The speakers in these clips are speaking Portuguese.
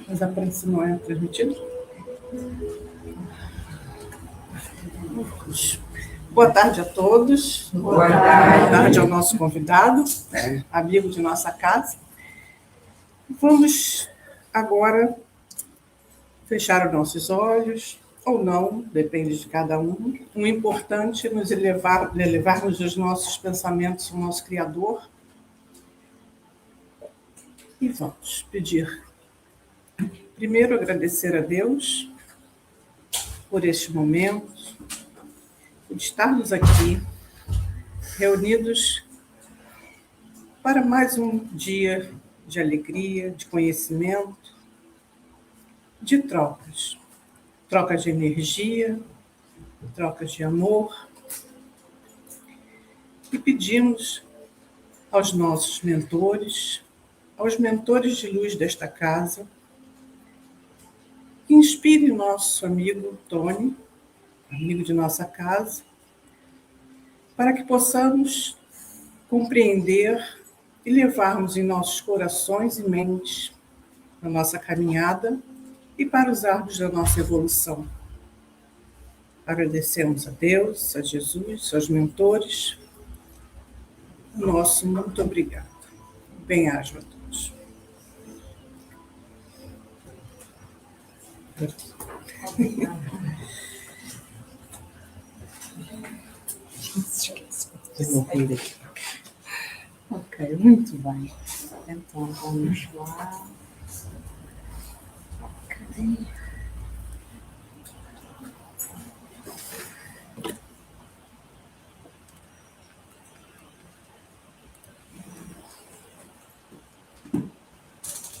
Mas a prensa não é transmitida? Boa tarde a todos. Boa tarde. Boa tarde ao nosso convidado, amigo de nossa casa. Vamos agora fechar os nossos olhos, ou não, depende de cada um. O importante é nos elevarmos os nossos pensamentos ao nosso Criador. E vamos pedir. Primeiro, agradecer a Deus por este momento, por estarmos aqui, reunidos para mais um dia de alegria, de conhecimento, de trocas. Trocas de energia, trocas de amor. E pedimos aos nossos mentores, aos mentores de luz desta casa, que inspire o nosso amigo Tony, amigo de nossa casa, para que possamos compreender e levarmos em nossos corações e mentes na nossa caminhada e para os árvores da nossa evolução. Agradecemos a Deus, a Jesus, aos mentores. Nosso muito obrigado. Bem-aja a todos. Ok, muito bem. Então vamos lá. Ok.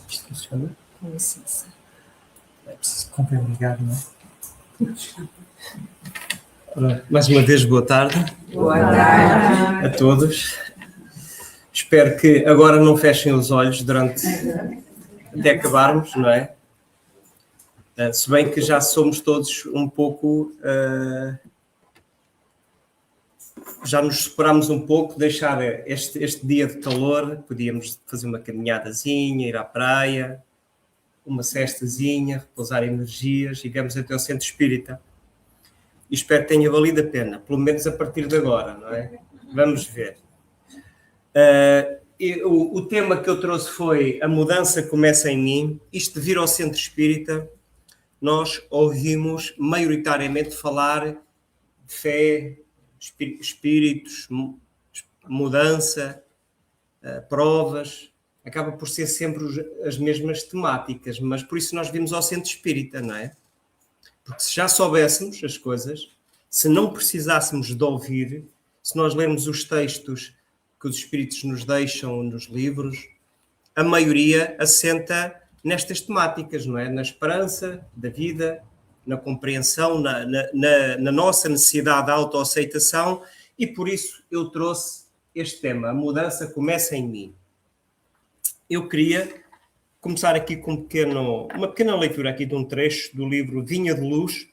Isto funciona? Com licença. É preciso convém ligar, não é? Ora, mais uma vez, boa tarde. Boa tarde a todos. Espero que agora não fechem os olhos até acabarmos, não é? Se bem que já somos todos um pouco... já nos superámos um pouco, deixar este dia de calor, podíamos fazer uma caminhadazinha, ir à praia, uma cestazinha, repousar energias, chegamos até ao centro espírita. E espero que tenha valido a pena, pelo menos a partir de agora, não é? Vamos ver. O tema que eu trouxe foi a mudança começa em mim. Isto de vir ao centro espírita, nós ouvimos maioritariamente falar de fé, espíritos, mudança, provas. Acaba por ser sempre as mesmas temáticas, mas por isso nós vimos ao centro espírita, não é? Porque se já soubéssemos as coisas, se não precisássemos de ouvir, se nós lermos os textos que os espíritos nos deixam nos livros, a maioria assenta nestas temáticas, não é? Na esperança da vida, na compreensão, na nossa necessidade de autoaceitação, e por isso eu trouxe este tema, a mudança começa em mim. Eu queria começar aqui com uma pequena leitura aqui de um trecho do livro Vinha de Luz,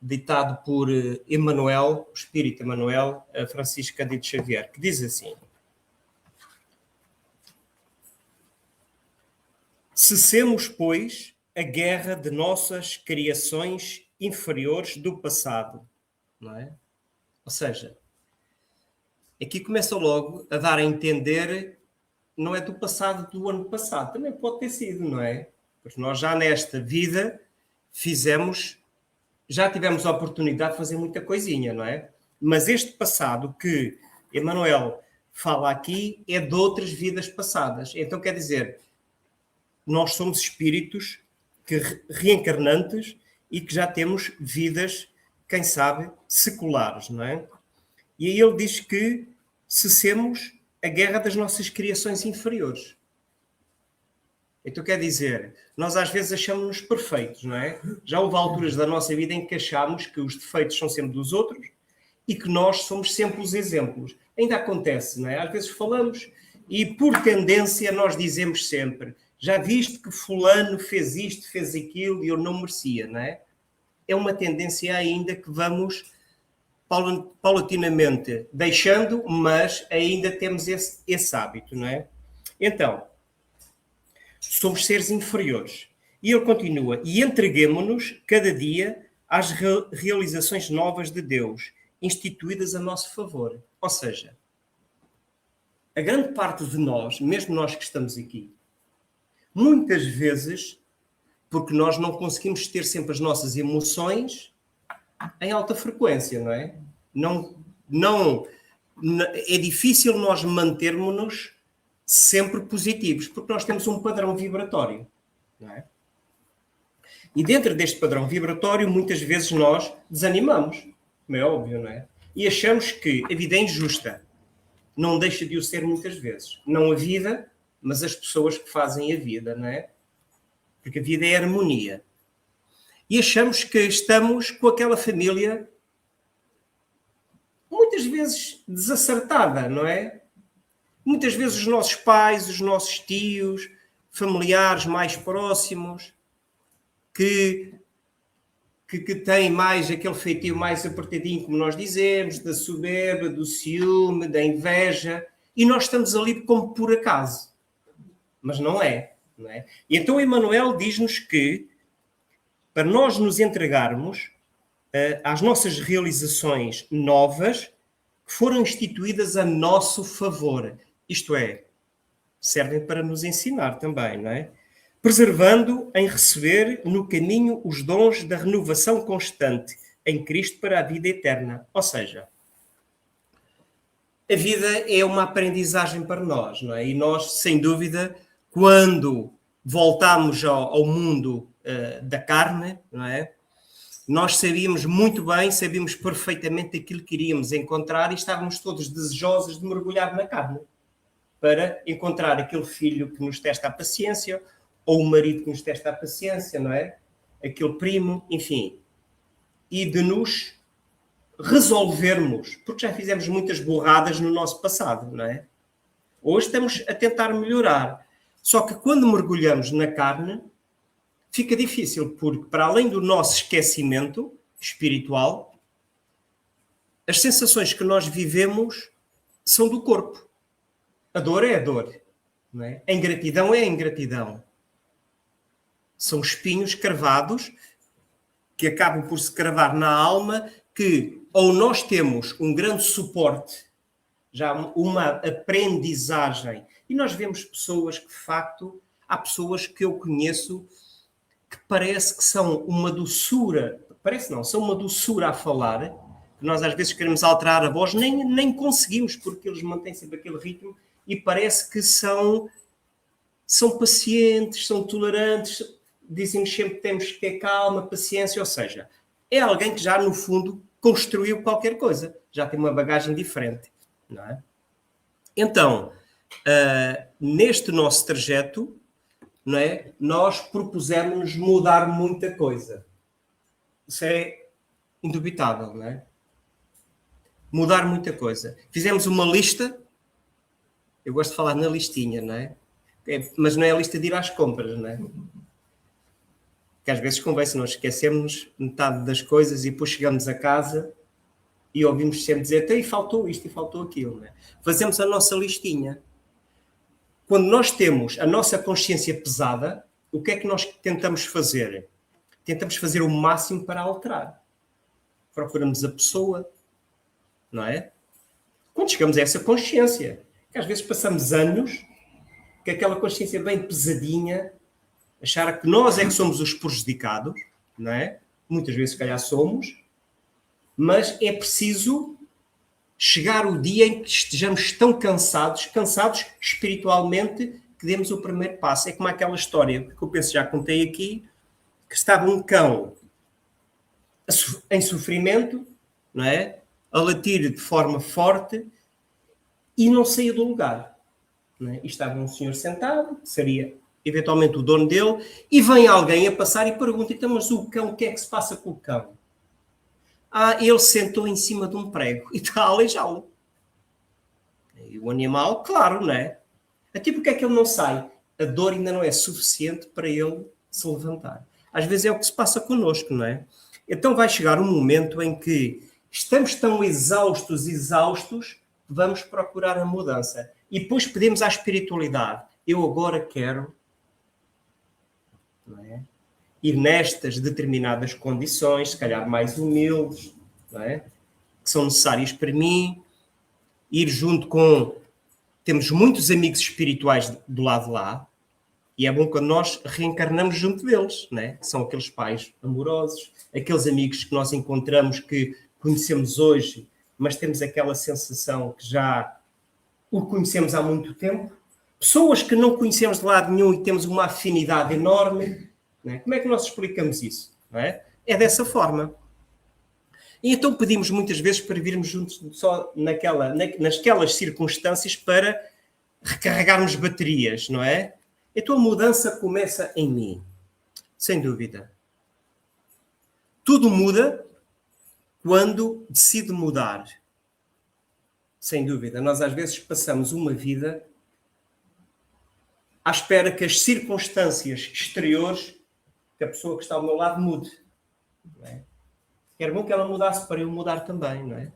ditado por Emmanuel, o espírito Emmanuel, Francisco Cândido Xavier, que diz assim: cessemos, pois, a guerra de nossas criações inferiores do passado, não é? Ou seja, aqui começa logo a dar a entender, não é do passado do ano passado, também pode ter sido, não é? Porque nós já nesta vida já tivemos a oportunidade de fazer muita coisinha, não é? Mas este passado que Emmanuel fala aqui é de outras vidas passadas. Então quer dizer, nós somos espíritos reencarnantes e que já temos vidas, quem sabe, seculares, não é? E aí ele diz que cessemos a guerra das nossas criações inferiores. Então quer dizer, nós às vezes achamos-nos perfeitos, não é? Já houve alturas da nossa vida em que achamos que os defeitos são sempre dos outros e que nós somos sempre os exemplos. Ainda acontece, não é? Às vezes falamos e por tendência nós dizemos sempre: já viste que fulano fez isto, fez aquilo e eu não merecia, não é? É uma tendência ainda que vamos paulatinamente deixando, mas ainda temos esse hábito, não é? Então, somos seres inferiores. E ele continua, e entreguemo-nos cada dia às realizações novas de Deus, instituídas a nosso favor. Ou seja, a grande parte de nós, mesmo nós que estamos aqui, muitas vezes, porque nós não conseguimos ter sempre as nossas emoções em alta frequência, não é? É difícil nós mantermos-nos sempre positivos, porque nós temos um padrão vibratório, não é? E dentro deste padrão vibratório, muitas vezes nós desanimamos, como é óbvio, não é? E achamos que a vida é injusta. Não deixa de o ser muitas vezes. Não a vida, mas as pessoas que fazem a vida, não é? Porque a vida é harmonia. E achamos que estamos com aquela família muitas vezes desacertada, não é? Muitas vezes os nossos pais, os nossos tios, familiares mais próximos, que têm mais aquele feitio mais apertadinho, como nós dizemos, da soberba, do ciúme, da inveja, e nós estamos ali como por acaso. Mas não é, não é? E então Emmanuel diz-nos que, para nós nos entregarmos às nossas realizações novas, que foram instituídas a nosso favor, isto é, servem para nos ensinar também, não é? Preservando em receber no caminho os dons da renovação constante em Cristo para a vida eterna. Ou seja, a vida é uma aprendizagem para nós, não é? E nós, sem dúvida, quando voltamos ao mundo da carne, não é? Nós sabíamos muito bem, sabíamos perfeitamente aquilo que iríamos encontrar e estávamos todos desejosos de mergulhar na carne para encontrar aquele filho que nos testa a paciência, ou o marido que nos testa a paciência, não é? Aquele primo, enfim. E de nos resolvermos, porque já fizemos muitas burradas no nosso passado, não é? Hoje estamos a tentar melhorar. Só que quando mergulhamos na carne, fica difícil, porque para além do nosso esquecimento espiritual, as sensações que nós vivemos são do corpo. A dor é a dor, não é? A ingratidão é a ingratidão. São espinhos cravados que acabam por se cravar na alma, que ou nós temos um grande suporte, já uma aprendizagem, e nós vemos pessoas que, de facto, há pessoas que eu conheço que parece que são uma doçura, parece não, são uma doçura a falar, que nós às vezes queremos alterar a voz, nem conseguimos, porque eles mantêm sempre aquele ritmo, e parece que são pacientes, são tolerantes, dizem-nos sempre que temos que ter calma, paciência, ou seja, é alguém que já, no fundo, construiu qualquer coisa, já tem uma bagagem diferente, não é? Então, neste nosso trajeto, não é? Nós propusemos-nos mudar muita coisa. Isso é indubitável, não é? Mudar muita coisa. Fizemos uma lista, eu gosto de falar na listinha, não é? Mas não é a lista de ir às compras, não é? Que às vezes convém, se nós esquecemos metade das coisas e depois chegamos a casa e ouvimos sempre dizer, e faltou isto e faltou aquilo, não é? Fazemos a nossa listinha. Quando nós temos a nossa consciência pesada, o que é que nós tentamos fazer? Tentamos fazer o máximo para alterar. Procuramos a pessoa, não é? Quando chegamos a essa consciência, que às vezes passamos anos, que aquela consciência bem pesadinha, achar que nós é que somos os prejudicados, não é? Muitas vezes, se calhar, somos, mas é preciso chegar o dia em que estejamos tão cansados espiritualmente, que demos o primeiro passo. É como aquela história que eu penso já contei aqui, que estava um cão em sofrimento, não é? A latir de forma forte e não saía do lugar. Não é? E estava um senhor sentado, que seria eventualmente o dono dele, e vem alguém a passar e pergunta, então, mas o cão, o que é que se passa com o cão? Ele sentou em cima de um prego e está a aleijá-lo. E o animal, claro, não é? Aqui porque é que ele não sai? A dor ainda não é suficiente para ele se levantar. Às vezes é o que se passa connosco, não é? Então vai chegar um momento em que estamos tão exaustos, vamos procurar a mudança. E depois pedimos à espiritualidade, eu agora quero não é? Ir nestas determinadas condições, se calhar mais humildes, não é? Que são necessárias para mim, ir junto com... Temos muitos amigos espirituais do lado de lá, e é bom quando nós reencarnamos junto deles, não é? São aqueles pais amorosos, aqueles amigos que nós encontramos, que conhecemos hoje, mas temos aquela sensação que já o conhecemos há muito tempo. Pessoas que não conhecemos de lado nenhum e temos uma afinidade enorme, não é? Como é que nós explicamos isso? Não é? É dessa forma. E então pedimos muitas vezes para virmos juntos só nasquelas circunstâncias para recarregarmos baterias, não é? Então a mudança começa em mim, sem dúvida. Tudo muda quando decido mudar. Sem dúvida. Nós às vezes passamos uma vida à espera que as circunstâncias exteriores, que a pessoa que está ao meu lado mude. Não é? Era bom que ela mudasse para eu mudar também, não é?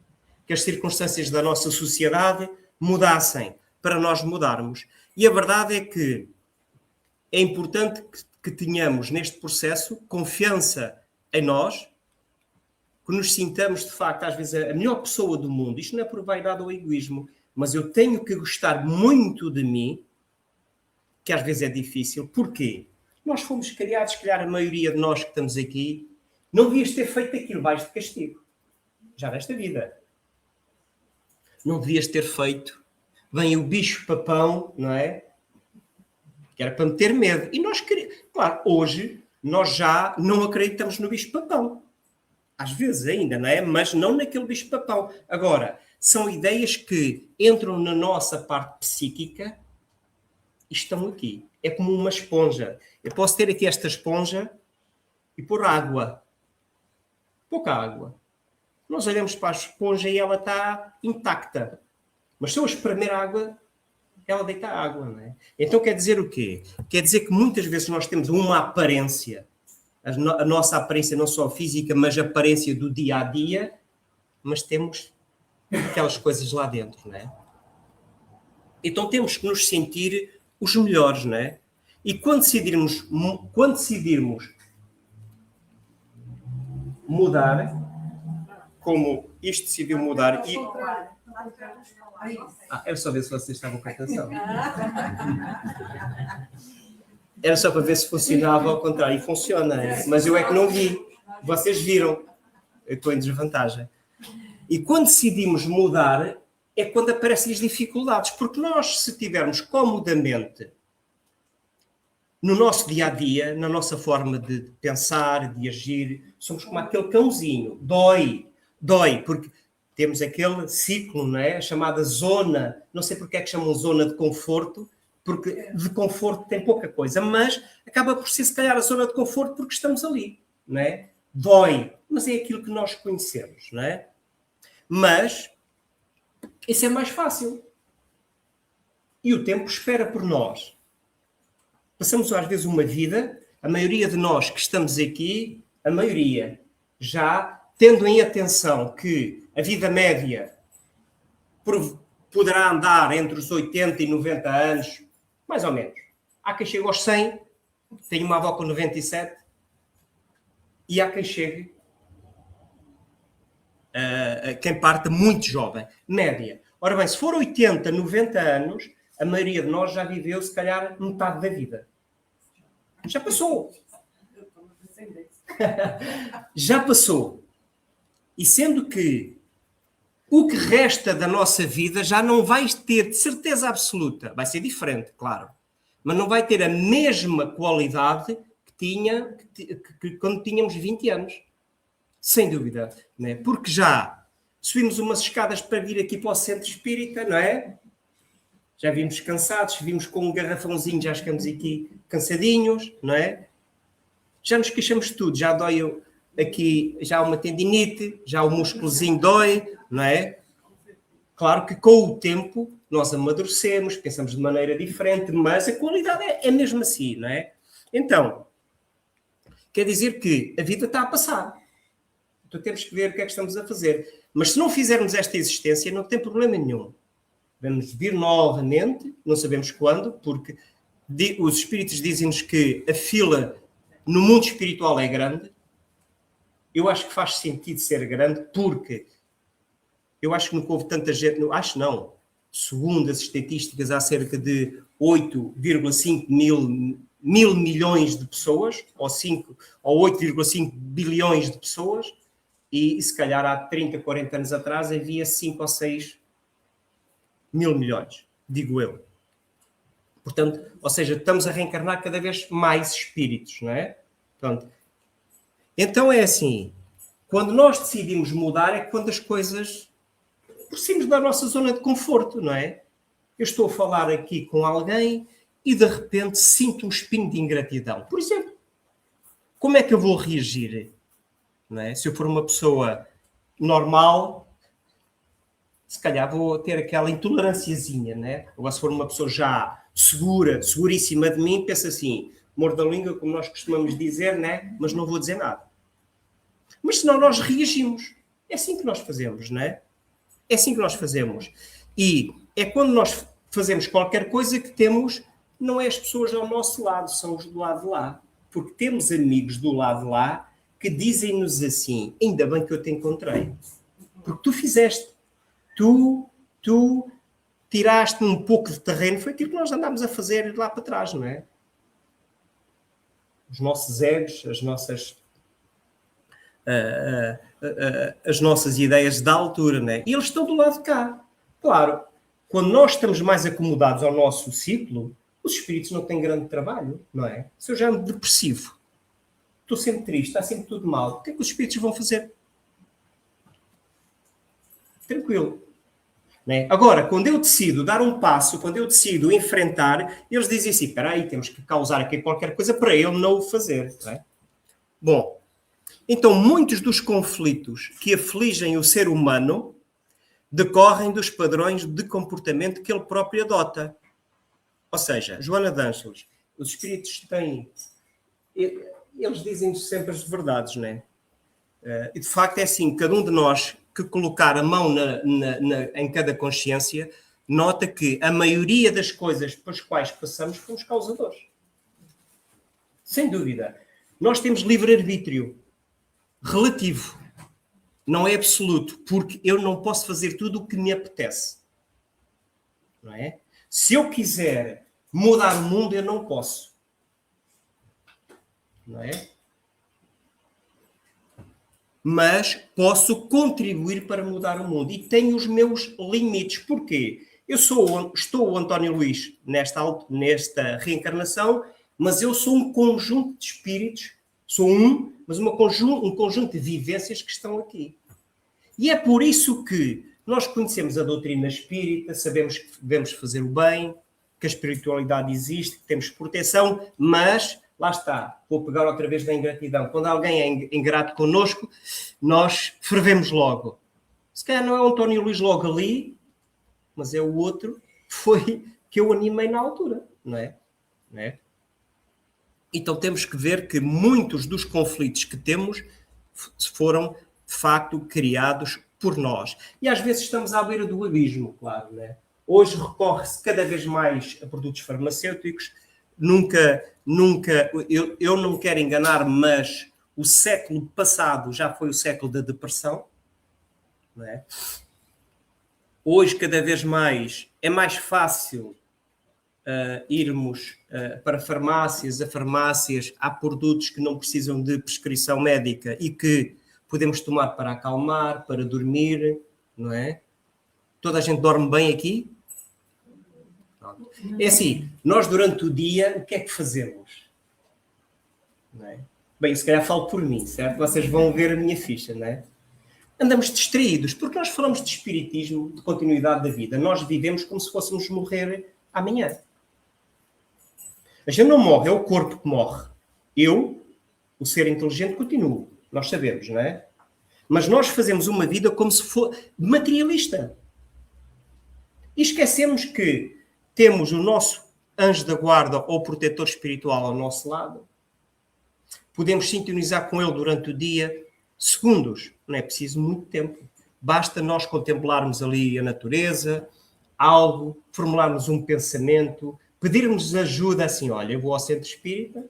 Que as circunstâncias da nossa sociedade mudassem para nós mudarmos. E a verdade é que é importante que tenhamos neste processo confiança em nós, que nos sintamos, de facto, às vezes a melhor pessoa do mundo. Isto não é por vaidade ou egoísmo, mas eu tenho que gostar muito de mim, que às vezes é difícil. Porquê? Nós fomos criados, se calhar a maioria de nós que estamos aqui, não devias ter feito aquilo, vais de castigo. Já nesta vida. Não devias ter feito. Vem o bicho-papão, não é? Que era para meter medo. E nós queríamos... Claro, hoje nós já não acreditamos no bicho-papão. Às vezes ainda, não é? Mas não naquele bicho-papão. Agora, são ideias que entram na nossa parte psíquica e estão aqui. É como uma esponja. Eu posso ter aqui esta esponja e pôr água. Pouca água. Nós olhamos para a esponja e ela está intacta. Mas se eu espremer água, ela deita água, não é? Então quer dizer o quê? Quer dizer que muitas vezes nós temos uma aparência, a nossa aparência não só física, mas a aparência do dia-a-dia, mas temos aquelas coisas lá dentro, não é? Então temos que nos sentir os melhores, não é? E quando decidirmos mudar, como isto decidiu mudar e... era só ver se vocês estavam com atenção. Era só para ver se funcionava ao contrário. E funciona, mas eu é que não vi. Vocês viram. Eu estou em desvantagem. E quando decidimos mudar, é quando aparecem as dificuldades. Porque nós, se estivermos comodamente no nosso dia-a-dia, na nossa forma de pensar, de agir, somos como aquele cãozinho. Dói, porque temos aquele ciclo, não é? A chamada zona, não sei porque é que chamam zona de conforto, porque de conforto tem pouca coisa, mas acaba por ser, se calhar, a zona de conforto porque estamos ali, não é? Dói, mas é aquilo que nós conhecemos, não é? Mas isso é mais fácil. E o tempo espera por nós. Passamos às vezes uma vida, a maioria de nós que estamos aqui, a maioria, já tendo em atenção que a vida média poderá andar entre os 80 e 90 anos, mais ou menos. Há quem chegue aos 100, tenho uma avó com 97, e há quem chegue, quem parte muito jovem, média. Ora bem, se for 80, 90 anos, a maioria de nós já viveu, se calhar, metade da vida. Já passou. Já passou. E sendo que o que resta da nossa vida já não vai ter, de certeza absoluta, vai ser diferente, claro, mas não vai ter a mesma qualidade que tinha quando tínhamos 20 anos. Sem dúvida. Não é? Porque já subimos umas escadas para vir aqui para o centro espírita, não é? Já vimos cansados, vimos com um garrafãozinho, já ficamos aqui cansadinhos, não é? Já nos queixamos de tudo, já dói aqui, já há uma tendinite, já o músculozinho dói, não é? Claro que com o tempo nós amadurecemos, pensamos de maneira diferente, mas a qualidade é mesmo assim, não é? Então, quer dizer que a vida está a passar. Então temos que ver o que é que estamos a fazer. Mas se não fizermos esta existência, não tem problema nenhum. Vamos vir novamente, não sabemos quando, porque os espíritos dizem-nos que a fila no mundo espiritual é grande. Eu acho que faz sentido ser grande porque eu acho que nunca houve tanta gente, não, segundo as estatísticas, há cerca de 8,5 mil milhões de pessoas, ou 8,5 bilhões de pessoas, e se calhar há 30, 40 anos atrás havia 5 ou 6 mil milhões, digo eu. Portanto, ou seja, estamos a reencarnar cada vez mais espíritos, não é? Portanto, então é assim, quando nós decidimos mudar é quando as coisas saímos da nossa zona de conforto, não é? Eu estou a falar aqui com alguém e de repente sinto um espinho de ingratidão. Por exemplo, como é que eu vou reagir? Não é? Se eu for uma pessoa normal, se calhar vou ter aquela intolerânciazinha, né? Agora, se for uma pessoa já segura, seguríssima de mim, pensa assim, mordo da língua, como nós costumamos dizer, né? Mas não vou dizer nada. Mas senão nós reagimos. É assim que nós fazemos, não é? É assim que nós fazemos. E é quando nós fazemos qualquer coisa que temos, não é as pessoas ao nosso lado, são os do lado de lá. Porque temos amigos do lado de lá que dizem-nos assim, ainda bem que eu te encontrei. Porque tu fizeste. Tu tiraste um pouco de terreno, foi aquilo que nós andámos a fazer lá para trás, não é? Os nossos egos, as nossas ideias da altura, não é? E eles estão do lado de cá. Claro, quando nós estamos mais acomodados ao nosso ciclo, os espíritos não têm grande trabalho, não é? Se eu já ando depressivo, estou sempre triste, está sempre tudo mal, o que é que os espíritos vão fazer? Tranquilo. Né? Agora, quando eu decido dar um passo, quando eu decido enfrentar, eles dizem assim, espera aí, temos que causar aqui qualquer coisa para ele não o fazer. Não é? Bom, então muitos dos conflitos que afligem o ser humano decorrem dos padrões de comportamento que ele próprio adota. Ou seja, Joana de Ângeles, os espíritos têm... Eles dizem-nos sempre as verdades, não é? E de facto é assim, cada um de nós que colocar a mão em cada consciência, nota que a maioria das coisas pelas quais passamos fomos causadores. Sem dúvida. Nós temos livre-arbítrio relativo. Não é absoluto, porque eu não posso fazer tudo o que me apetece. Não é? Se eu quiser mudar o mundo, eu não posso. Não é? Mas posso contribuir para mudar o mundo. E tenho os meus limites. Porquê? Estou o António Luís nesta reencarnação, mas eu sou um conjunto de espíritos, mas um conjunto de vivências que estão aqui. E é por isso que nós conhecemos a doutrina espírita, sabemos que devemos fazer o bem, que a espiritualidade existe, que temos proteção, mas... Lá está, vou pegar outra vez da ingratidão. Quando alguém é ingrato connosco, nós fervemos logo. Se calhar não é o António Luís logo ali, mas é o outro que eu animei na altura, não é? Não é? Então temos que ver que muitos dos conflitos que temos foram, de facto, criados por nós. E às vezes estamos à beira do abismo, claro, não é? Hoje recorre-se cada vez mais a produtos farmacêuticos. Eu não quero enganar, mas o século passado já foi o século da depressão. Não é? Hoje, cada vez mais, é mais fácil irmos para farmácias. Há produtos que não precisam de prescrição médica e que podemos tomar para acalmar, para dormir, não é? Toda a gente dorme bem aqui? É assim, nós durante o dia, o que é que fazemos? Não é? Bem, se calhar falo por mim, certo? Vocês vão ver a minha ficha, não é? Andamos distraídos, porque nós falamos de espiritismo, de continuidade da vida. Nós vivemos como se fôssemos morrer amanhã. A gente não morre, é o corpo que morre. Eu, o ser inteligente, continuo. Nós sabemos, não é? Mas nós fazemos uma vida como se fosse materialista. E esquecemos que temos o nosso anjo da guarda ou protetor espiritual ao nosso lado. Podemos sintonizar com ele durante o dia, segundos. Não é preciso muito tempo. Basta nós contemplarmos ali a natureza, algo, formularmos um pensamento, pedirmos ajuda assim, olha, eu vou ao centro espírita,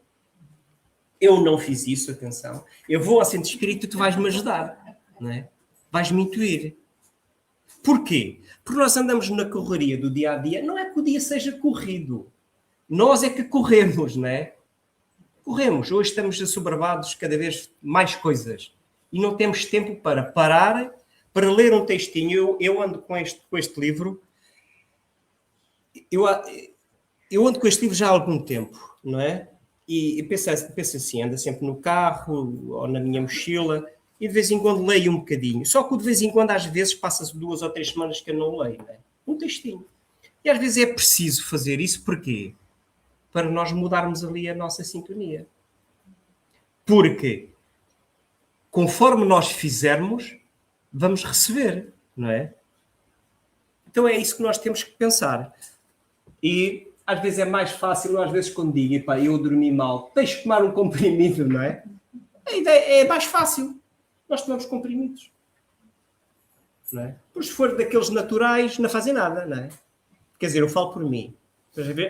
Eu não fiz isso, atenção. Eu vou ao centro espírita e tu vais-me ajudar, não é? Vais-me intuir. Porquê? Porque nós andamos na correria do dia a dia. Não é que o dia seja corrido. Nós é que corremos, não é? Corremos. Hoje estamos assoberbados cada vez mais coisas. E não temos tempo para parar, para ler um textinho. Eu ando com este livro. Eu ando com este livro já há algum tempo, não é? E penso assim, ando sempre no carro ou na minha mochila e de vez em quando leio um bocadinho. Só que de vez em quando, às vezes, passa-se 2 ou 3 semanas que eu não leio, não é? Um textinho. E às vezes é preciso fazer isso. Porquê? Para nós mudarmos ali a nossa sintonia. Porque conforme nós fizermos, vamos receber, não é? Então é isso que nós temos que pensar. E às vezes é mais fácil, às vezes quando digo, epá, eu dormi mal, tens que tomar um comprimido, não é? A ideia é mais fácil. Nós tomamos comprimidos. Não é? Pois se for daqueles naturais, não fazem nada, não é? Quer dizer, eu falo por mim.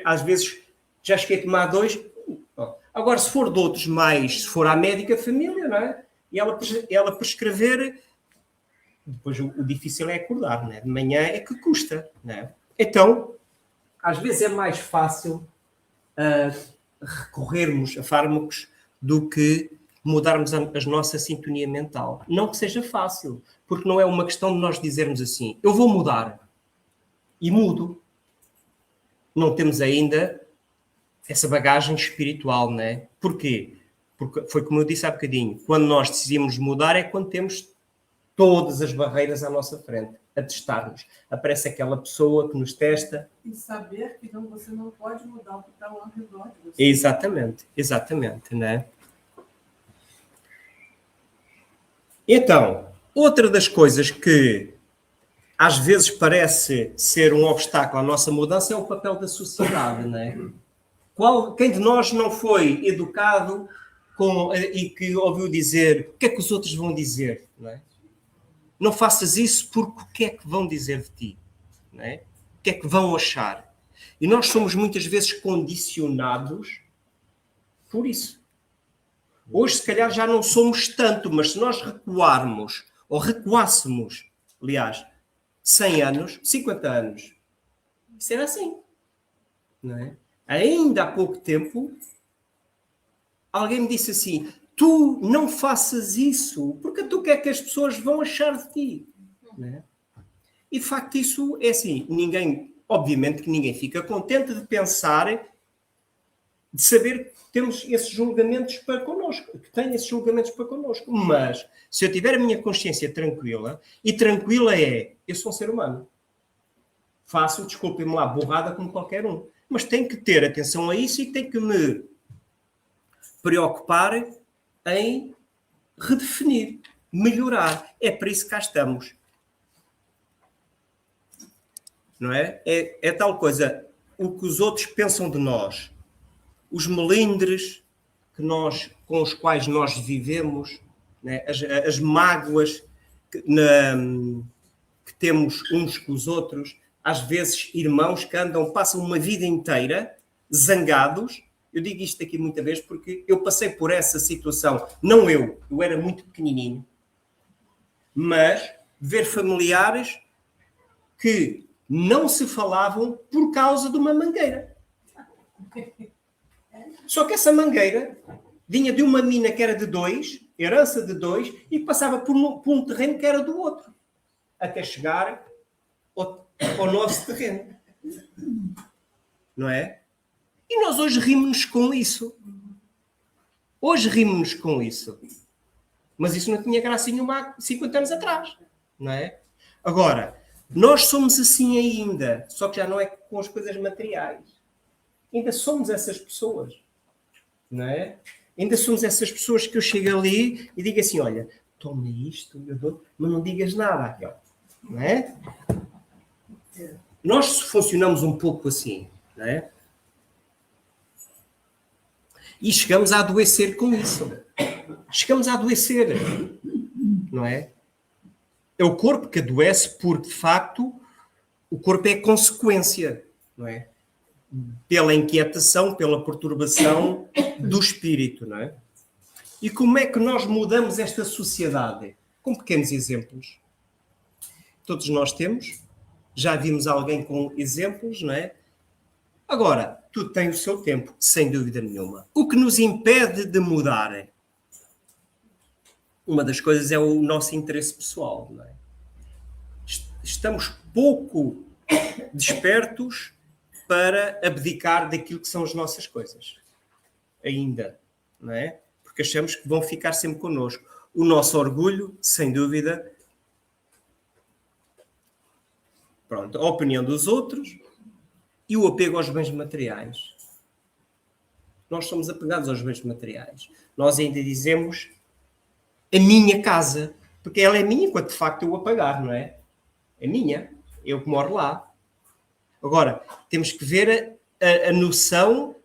Às vezes já cheguei a tomar 2. Agora, se for de outros mais, se for à médica de família, não é? E ela prescrever, depois o difícil é acordar, não é? De manhã é que custa, não é? Então, às vezes é mais fácil recorrermos a fármacos do que mudarmos a nossa sintonia mental. Não que seja fácil, porque não é uma questão de nós dizermos assim, eu vou mudar e mudo. Não temos ainda essa bagagem espiritual, não é? Porquê? Porque foi como eu disse há bocadinho, quando nós decidimos mudar é quando temos todas as barreiras à nossa frente, a testar-nos. Aparece aquela pessoa que nos testa. E saber que você não pode mudar o que está ao redor de você. Exatamente, não é? Então, outra das coisas que às vezes parece ser um obstáculo à nossa mudança é o papel da sociedade, não é? Quem de nós não foi educado e que ouviu dizer o que é que os outros vão dizer, não é? Não faças isso porque o que é que vão dizer de ti, não é? O que é que vão achar? E nós somos muitas vezes condicionados por isso. Hoje, se calhar, já não somos tanto, mas se nós recuarmos, ou recuássemos, aliás, 100 anos, 50 anos, isso era assim, não é? Ainda há pouco tempo, alguém me disse assim, tu não faças isso, porque tu quer que as pessoas vão achar de ti, não é? E, de facto, isso é assim, obviamente que ninguém fica contente de pensar, de saber que temos esses julgamentos para connosco, que tem esses julgamentos para connosco. Mas, se eu tiver a minha consciência tranquila, e tranquila é, eu sou um ser humano. Faço, desculpem-me lá, borrada como qualquer um. Mas tenho que ter atenção a isso e tenho que me preocupar em redefinir, melhorar. É para isso que cá estamos. Não é? É tal coisa, o que os outros pensam de nós. Os melindres com os quais nós vivemos, né? As mágoas que temos uns com os outros, às vezes irmãos que passam uma vida inteira zangados. Eu digo isto aqui muita vez porque eu passei por essa situação, não eu era muito pequenininho, mas ver familiares que não se falavam por causa de uma mangueira. Só que essa mangueira vinha de uma mina que era de 2, herança de 2, e passava por um terreno que era do outro, até chegar ao nosso terreno. Não é? E nós hoje rimos-nos com isso. Mas isso não tinha graça nenhuma há 50 anos atrás. Não é? Agora, nós somos assim ainda, só que já não é com as coisas materiais. Ainda somos essas pessoas. Não é? Ainda somos essas pessoas que eu chego ali e digo assim, olha, toma isto, eu dou, mas não digas nada àquele. Não é? Nós funcionamos um pouco assim, não é? E chegamos a adoecer com isso. Chegamos a adoecer, não é? É o corpo que adoece porque, de facto, o corpo é consequência, não é? Pela inquietação, pela perturbação do espírito, não é? E como é que nós mudamos esta sociedade? Com pequenos exemplos. Todos nós temos. Já vimos alguém com exemplos, não é? Agora, tudo tem o seu tempo, sem dúvida nenhuma. O que nos impede de mudar? Uma das coisas é o nosso interesse pessoal, não é? Estamos pouco despertos para abdicar daquilo que são as nossas coisas. Ainda, não é? Porque achamos que vão ficar sempre connosco. O nosso orgulho, sem dúvida. Pronto, a opinião dos outros e o apego aos bens materiais. Nós somos apegados aos bens materiais. Nós ainda dizemos a minha casa, porque ela é minha, enquanto de facto eu a pagar, não é? É minha, eu que moro lá. Agora, temos que ver a noção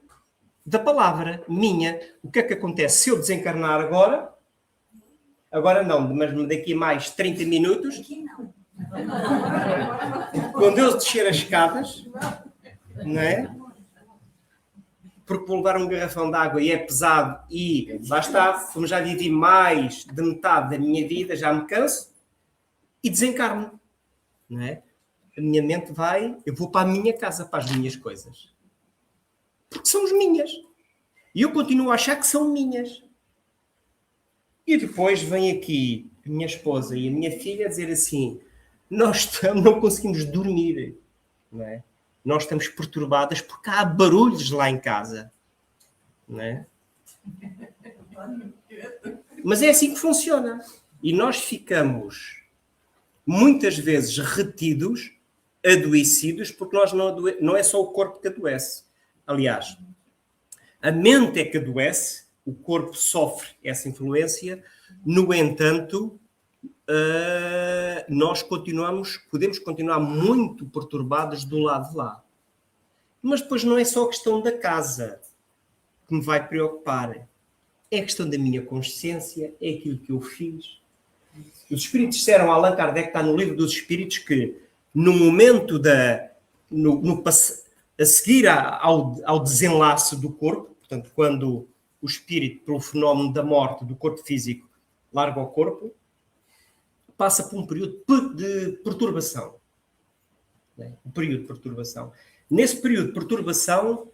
da palavra, minha. O que é que acontece? Se eu desencarnar agora não, mas daqui a mais 30 minutos, quando eu descer as escadas, não é? Porque vou levar um garrafão de água e é pesado e lá está, como já vivi mais de metade da minha vida, já me canso e desencarno, não é? A minha mente eu vou para a minha casa, para as minhas coisas. Porque são as minhas. E eu continuo a achar que são minhas. E depois vem aqui a minha esposa e a minha filha a dizer assim, nós não conseguimos dormir, não é? Nós estamos perturbadas porque há barulhos lá em casa, não é? Mas é assim que funciona. E nós ficamos muitas vezes retidos, adoecidos, porque nós não é só o corpo que adoece. Aliás, a mente é que adoece, o corpo sofre essa influência, no entanto, nós podemos continuar muito perturbados do lado de lá. Mas depois não é só a questão da casa que me vai preocupar. É a questão da minha consciência, é aquilo que eu fiz. Os espíritos disseram a Allan Kardec, está no livro dos espíritos, que no momento a seguir ao desenlace do corpo, portanto, quando o espírito, pelo fenómeno da morte do corpo físico, larga o corpo, passa por um período de perturbação. Um período de perturbação. Nesse período de perturbação,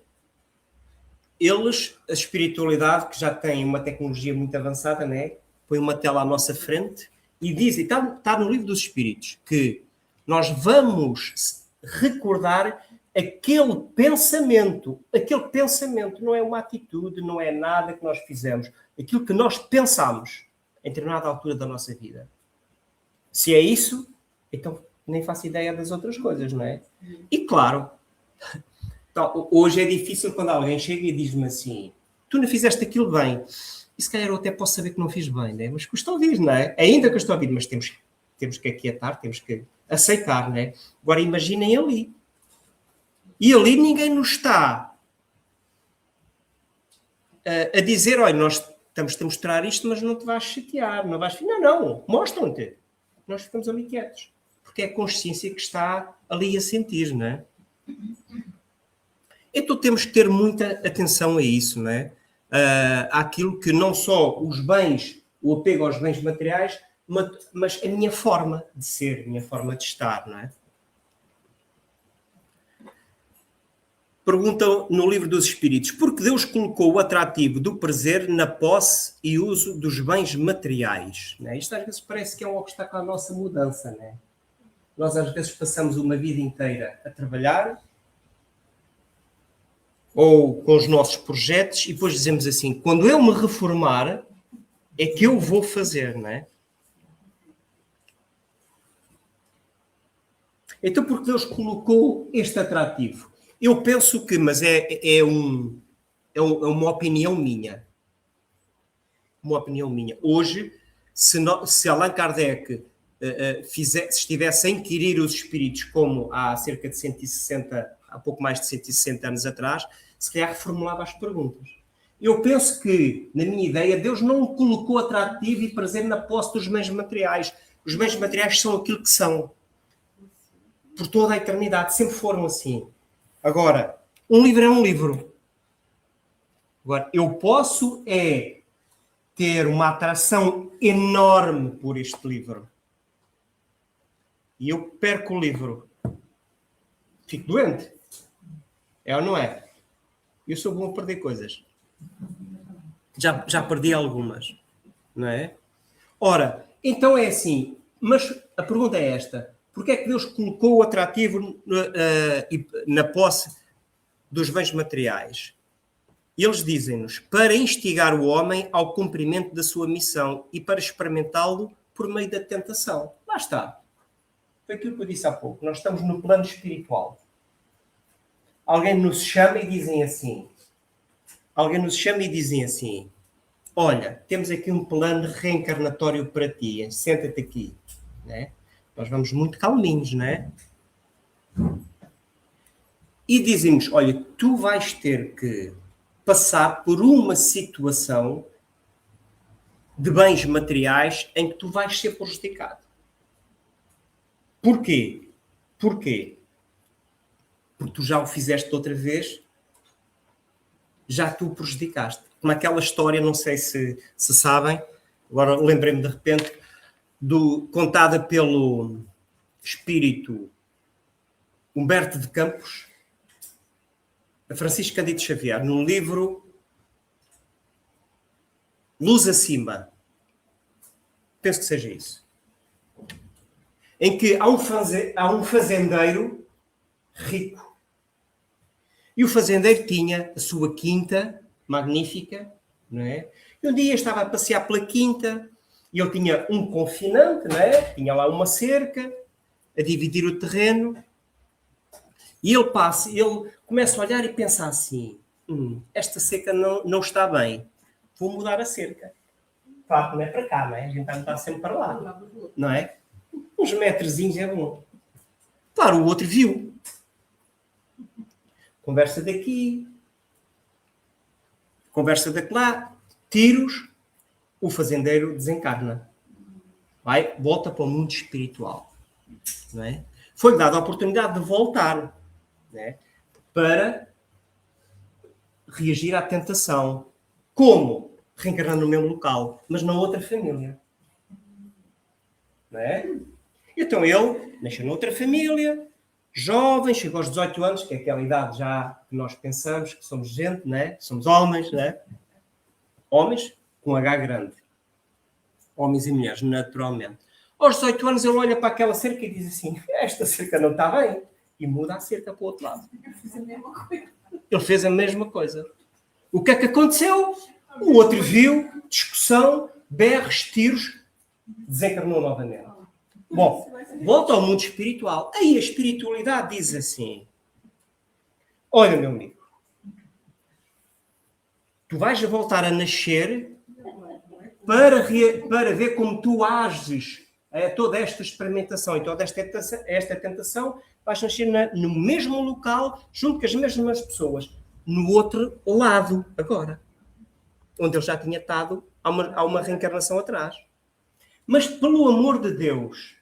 a espiritualidade, que já tem uma tecnologia muito avançada, né, põe uma tela à nossa frente e diz, e está no livro dos espíritos, que nós vamos recordar aquele pensamento não é uma atitude, não é nada que nós fizemos, aquilo que nós pensámos em determinada altura da nossa vida. Se é isso, então nem faço ideia das outras coisas, não é? E claro, então, hoje é difícil quando alguém chega e diz-me assim, tu não fizeste aquilo bem. E se calhar eu até posso saber que não fiz bem, né? Mas custa ouvir, não é? Ainda que eu estou a ouvir, mas temos que aquietar, temos que aceitar, não é? Agora imaginem ali. E ali ninguém nos está a dizer, olha, nós estamos a mostrar isto, mas não te vais chatear, não vais... Não, mostram-te. Nós ficamos ali quietos. Porque é a consciência que está ali a sentir, não é? Então temos que ter muita atenção a isso, não é? Àquilo que não só os bens, o apego aos bens materiais, mas a minha forma de ser, a minha forma de estar, não é? Perguntam no livro dos Espíritos, por que Deus colocou o atrativo do prazer na posse e uso dos bens materiais? Não é? Isto às vezes parece que é um obstáculo à nossa mudança, não é? Nós às vezes passamos uma vida inteira a trabalhar ou com os nossos projetos e depois dizemos assim, quando eu me reformar é que eu vou fazer, não é? Então por que Deus colocou este atrativo? Eu penso que, mas é uma opinião minha. Uma opinião minha. Hoje, se Allan Kardec estivesse a inquirir os espíritos como há cerca de 160, há pouco mais de 160 anos atrás, se calhar reformulava as perguntas. Eu penso que, na minha ideia, Deus não colocou atrativo e prazer na posse dos bens materiais. Os bens materiais são aquilo que são. Por toda a eternidade, sempre foram assim. Agora, um livro é um livro. Agora, eu posso ter uma atração enorme por este livro. E eu perco o livro. Fico doente. É ou não é? Eu sou bom a perder coisas. Já perdi algumas. Não é? Ora, então é assim. Mas a pergunta é esta. Porquê é que Deus colocou o atrativo na posse dos bens materiais? Eles dizem-nos para instigar o homem ao cumprimento da sua missão e para experimentá-lo por meio da tentação. Lá está. Foi aquilo que eu disse há pouco. Nós estamos no plano espiritual. Alguém nos chama e dizem assim. Olha, temos aqui um plano reencarnatório para ti. Senta-te aqui. Né? Nós vamos muito calminhos, não é? E dizem-nos, olha, tu vais ter que passar por uma situação de bens materiais em que tu vais ser prejudicado. Porquê? Porque tu já o fizeste outra vez, já tu o prejudicaste. Como aquela história, não sei se sabem, agora lembrei-me de repente, contada pelo espírito Humberto de Campos, a Francisco Cândido Xavier, no livro Luz Acima. Penso que seja isso. Em que há um fazendeiro rico. E o fazendeiro tinha a sua quinta magnífica, não é? E um dia estava a passear pela quinta e ele tinha um confinante, não é? Tinha lá uma cerca a dividir o terreno. E ele começa a olhar e pensa assim, esta cerca não está bem, vou mudar a cerca. Claro que não é para cá, não é? A gente vai mudar sempre para lá, não é? Uns metrozinhos é bom. Claro, o outro viu. Conversa daqui, conversa daquela, tiros, o fazendeiro desencarna. Volta para o mundo espiritual. Não é? Foi-lhe dada a oportunidade de voltar, né, para reagir à tentação. Como? Reencarnando no mesmo local, mas na outra família. Não é? Então ele nasceu noutra família, jovem, chegou aos 18 anos, que é aquela idade já que nós pensamos que somos gente, não é? Somos homens, não é? Homens com H grande. Homens e mulheres, naturalmente. Aos 18 anos ele olha para aquela cerca e diz assim, esta cerca não está bem. E muda a cerca para o outro lado. Ele fez a mesma coisa. O que é que aconteceu? O outro viu, discussão, berros, tiros, desencarnou novamente. Bom, volta ao mundo espiritual. Aí a espiritualidade diz assim, olha, meu amigo, tu vais voltar a nascer para ver como tu ages a toda esta experimentação e toda esta tentação, vais nascer no mesmo local, junto com as mesmas pessoas, no outro lado, agora. Onde ele já tinha estado há uma reencarnação atrás. Mas, pelo amor de Deus,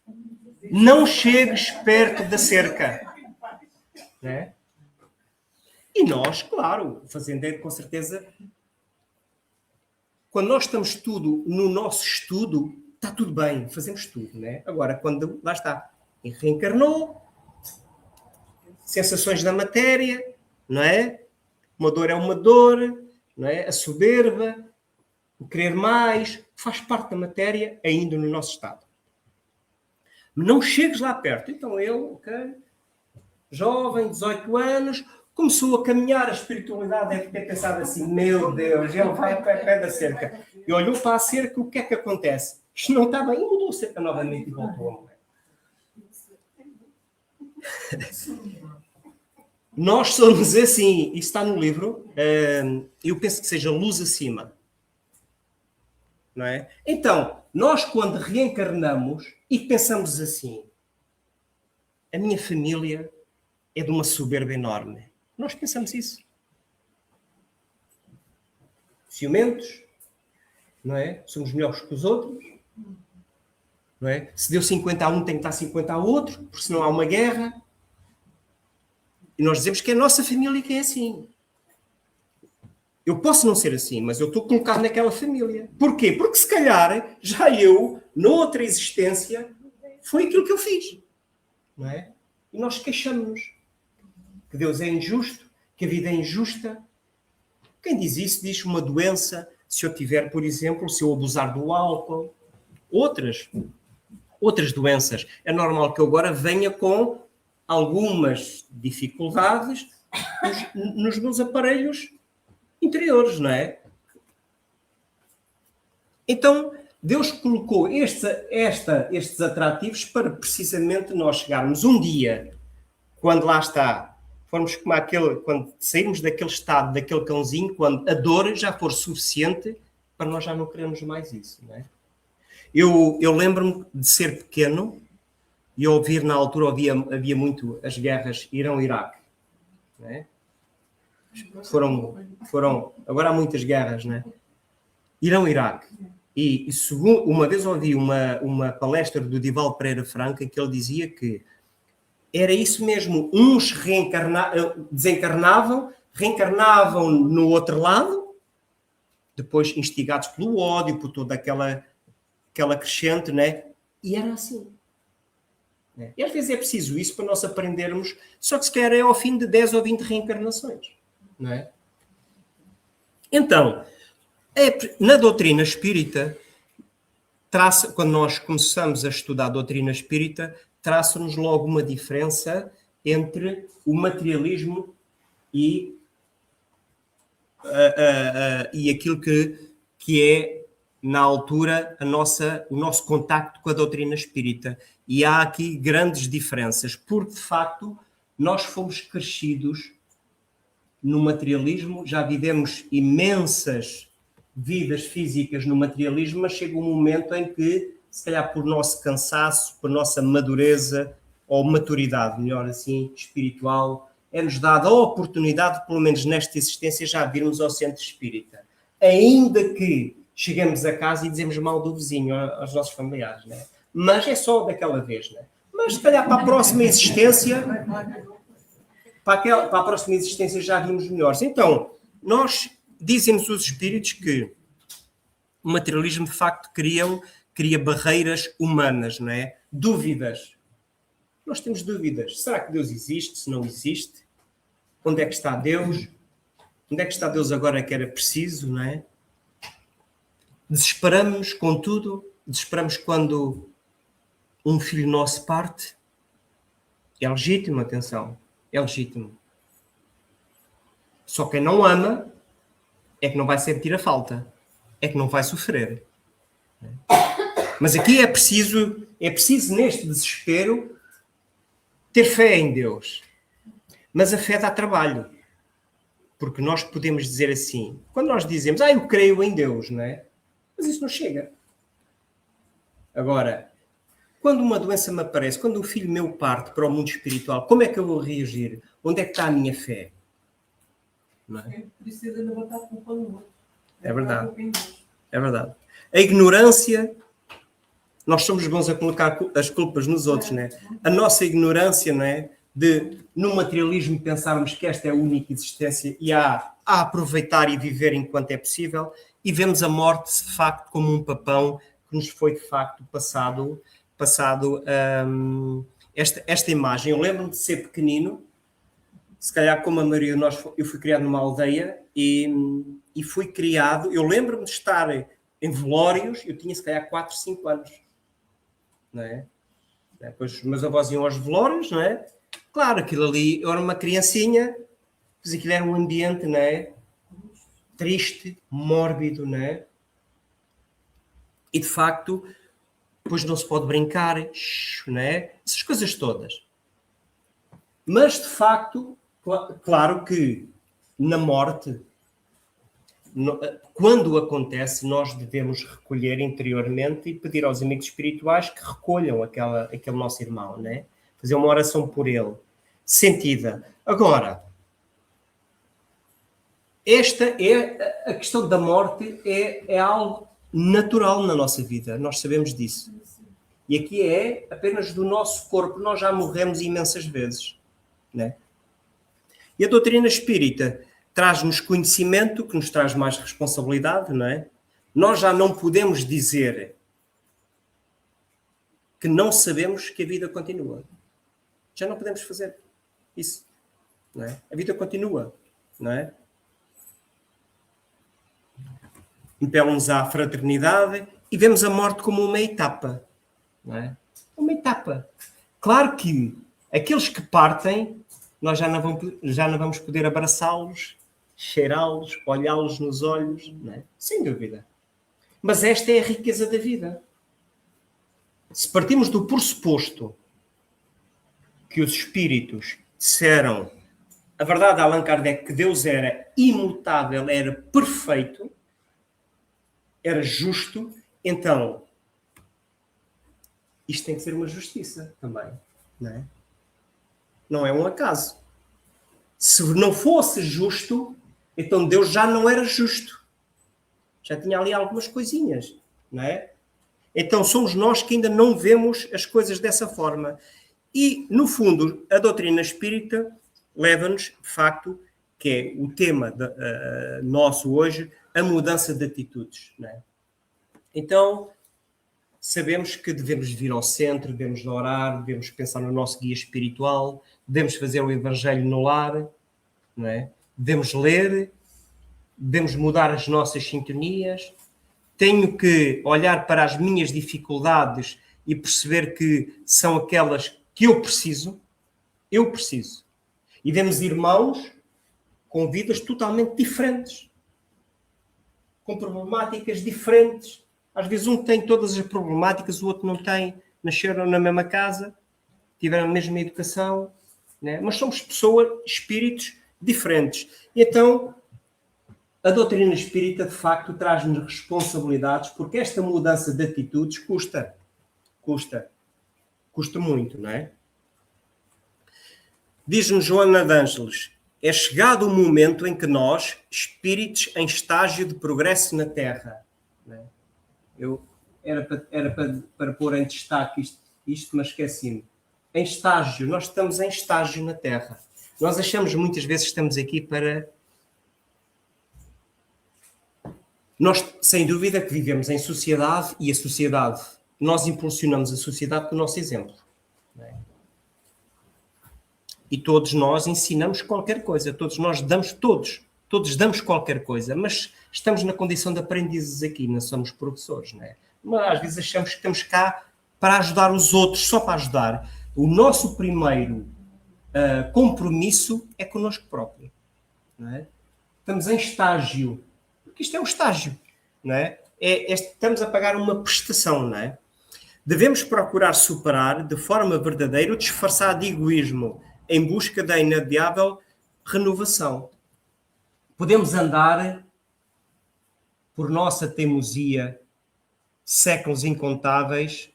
não chegues perto da cerca. Né? E nós, claro, o fazendeiro, com certeza, quando nós estamos tudo no nosso estudo, está tudo bem, fazemos tudo, né? Agora, quando lá está, reencarnou, sensações da matéria, não é? Uma dor é uma dor, não é? A soberba, o querer mais, faz parte da matéria ainda no nosso estado. Não chegues lá perto. Então ele, ok, jovem, 18 anos, começou a caminhar, a espiritualidade deve ter pensado assim, meu Deus, ele vai a pé da cerca. E olhou para a cerca, o que é que acontece? Isto não está bem, e mudou a cerca novamente e voltou a morrer. Nós somos assim, isso está no livro, eu penso que seja Luz Acima. Não é? Então, nós quando reencarnamos e pensamos assim, a minha família é de uma soberba enorme. Nós pensamos isso. Ciumentos, não é? Somos melhores que os outros. Não é? Se deu 50 a um, tem que dar 50 a outro, porque senão há uma guerra. E nós dizemos que é a nossa família que é assim. Eu posso não ser assim, mas eu estou colocado naquela família. Porquê? Porque se calhar já eu, noutra existência, foi aquilo que eu fiz. Não é? E nós queixamos-nos que Deus é injusto, que a vida é injusta. Quem diz isso diz uma doença, se eu tiver, por exemplo, se eu abusar do álcool, outras doenças. É normal que eu agora venha com algumas dificuldades nos meus aparelhos interiores, não é? Então, Deus colocou estes atrativos para precisamente nós chegarmos um dia, quando lá está, formos como quando sairmos daquele estado, daquele cãozinho, quando a dor já for suficiente para nós já não queremos mais isso, não é? Eu lembro-me de ser pequeno e ouvir, na altura havia muito as guerras Irão-Iraque, não é? Agora há muitas guerras, não é? Irão-Iraque. E uma vez ouvi uma palestra do Divaldo Pereira Franco em que ele dizia que era isso mesmo, uns desencarnavam, reencarnavam no outro lado, depois instigados pelo ódio, por toda aquela crescente, né? E era assim. Né? E às vezes é preciso isso para nós aprendermos, só que se calhar é ao fim de 10 ou 20 reencarnações. Não é? Então, na doutrina espírita, quando nós começamos a estudar a doutrina espírita, traça-nos logo uma diferença entre o materialismo e aquilo que é, na altura, o nosso contacto com a doutrina espírita. E há aqui grandes diferenças, porque, de facto, nós fomos crescidos no materialismo, já vivemos imensas vidas físicas no materialismo, mas chega um momento em que, se calhar por nosso cansaço, por nossa madureza, ou maturidade, melhor assim, espiritual, é-nos dada a oportunidade, pelo menos nesta existência, já virmos ao centro espírita. Ainda que cheguemos a casa e dizemos mal do vizinho aos nossos familiares, né? Mas é só daquela vez, né? Mas se calhar para a próxima existência, para a próxima existência já vimos melhores. Então, dizem-nos os espíritos que o materialismo de facto cria barreiras humanas, não é? Dúvidas. Nós temos dúvidas. Será que Deus existe? Se não existe? Onde é que está Deus? Onde é que está Deus agora que era preciso, não é? Desesperamos com tudo. Desesperamos quando um filho nosso parte. É legítimo, atenção. É legítimo. Só quem não ama é que não vai sentir a falta. É que não vai sofrer. Mas aqui é preciso neste desespero ter fé em Deus. Mas a fé dá trabalho. Porque nós podemos dizer assim, quando nós dizemos, eu creio em Deus, não é? Mas isso não chega. Agora, quando uma doença me aparece, quando um filho meu parte para o mundo espiritual, como é que eu vou reagir? Onde é que está a minha fé? Não é? Precisa de botar a culpa no outro. É verdade. É verdade. A ignorância, nós somos bons a colocar as culpas nos outros, não é? A nossa ignorância, não é? De, no materialismo, pensarmos que esta é a única existência e há a aproveitar e viver enquanto é possível, e vemos a morte, de facto, como um papão que nos foi, de facto, passado esta imagem. Eu lembro-me de ser pequenino, se calhar como a maioria de nós, eu fui criado numa aldeia e fui criado, eu lembro-me de estar em velórios, eu tinha se calhar 4, 5 anos, não é? Depois os meus avós iam aos velórios, não é? Claro, aquilo ali, eu era uma criancinha, mas aquilo era um ambiente, não é? Triste, mórbido, não é? E de facto, depois não se pode brincar, não é? Essas coisas todas. Mas de facto, claro que na morte, quando acontece, nós devemos recolher interiormente e pedir aos amigos espirituais que recolham aquele nosso irmão, não é? Fazer uma oração por ele, sentida. Agora, esta é a questão da morte, é algo natural na nossa vida, nós sabemos disso. E aqui é apenas do nosso corpo, nós já morremos imensas vezes, né? E a doutrina espírita traz-nos conhecimento, que nos traz mais responsabilidade, não é? Nós já não podemos dizer que não sabemos que a vida continua. Já não podemos fazer isso, não é? A vida continua, não é? Impele-nos à fraternidade e vemos a morte como uma etapa, não é? Uma etapa. Claro que aqueles que partem, nós já não vamos poder abraçá-los, cheirá-los, olhá-los nos olhos, não é? Sem dúvida. Mas esta é a riqueza da vida. Se partimos do pressuposto que os espíritos disseram a verdade de Allan Kardec, que Deus era imutável, era perfeito, era justo, então isto tem que ser uma justiça também, não é? Não é um acaso. Se não fosse justo, então Deus já não era justo. Já tinha ali algumas coisinhas, não é? Então somos nós que ainda não vemos as coisas dessa forma. E, no fundo, a doutrina espírita leva-nos, de facto, que é o tema nosso hoje, a mudança de atitudes, não é? Então, sabemos que devemos vir ao centro, devemos orar, devemos pensar no nosso guia espiritual, devemos fazer o Evangelho no lar, não é? Devemos ler, devemos mudar as nossas sintonias. Tenho que olhar para as minhas dificuldades e perceber que são aquelas que eu preciso. Eu preciso. E vemos irmãos com vidas totalmente diferentes, com problemáticas diferentes. Às vezes um tem todas as problemáticas, o outro não tem. Nasceram na mesma casa, tiveram a mesma educação, né? Mas somos pessoas, espíritos diferentes. E então, a doutrina espírita, de facto, traz-nos responsabilidades, porque esta mudança de atitudes custa muito, não é? Diz-nos Joana de Ângeles, é chegado o momento em que nós, espíritos em estágio de progresso na Terra, não é? Era para pôr em destaque isto, mas esqueci-me. Em estágio, nós estamos em estágio na Terra. Nós achamos muitas vezes que estamos aqui para... Nós, sem dúvida, que vivemos em sociedade e a sociedade, nós impulsionamos a sociedade com o nosso exemplo. Não é? E todos nós ensinamos qualquer coisa, todos damos qualquer coisa, mas estamos na condição de aprendizes aqui, não somos professores, não é? Mas às vezes achamos que estamos cá para ajudar os outros, só para ajudar. O nosso primeiro compromisso é connosco próprio, não é? Estamos em estágio, porque isto é um estágio, não é? Estamos a pagar uma prestação, não é? Devemos procurar superar de forma verdadeira o disfarçado egoísmo em busca da inadiável renovação. Podemos andar por nossa teimosia séculos incontáveis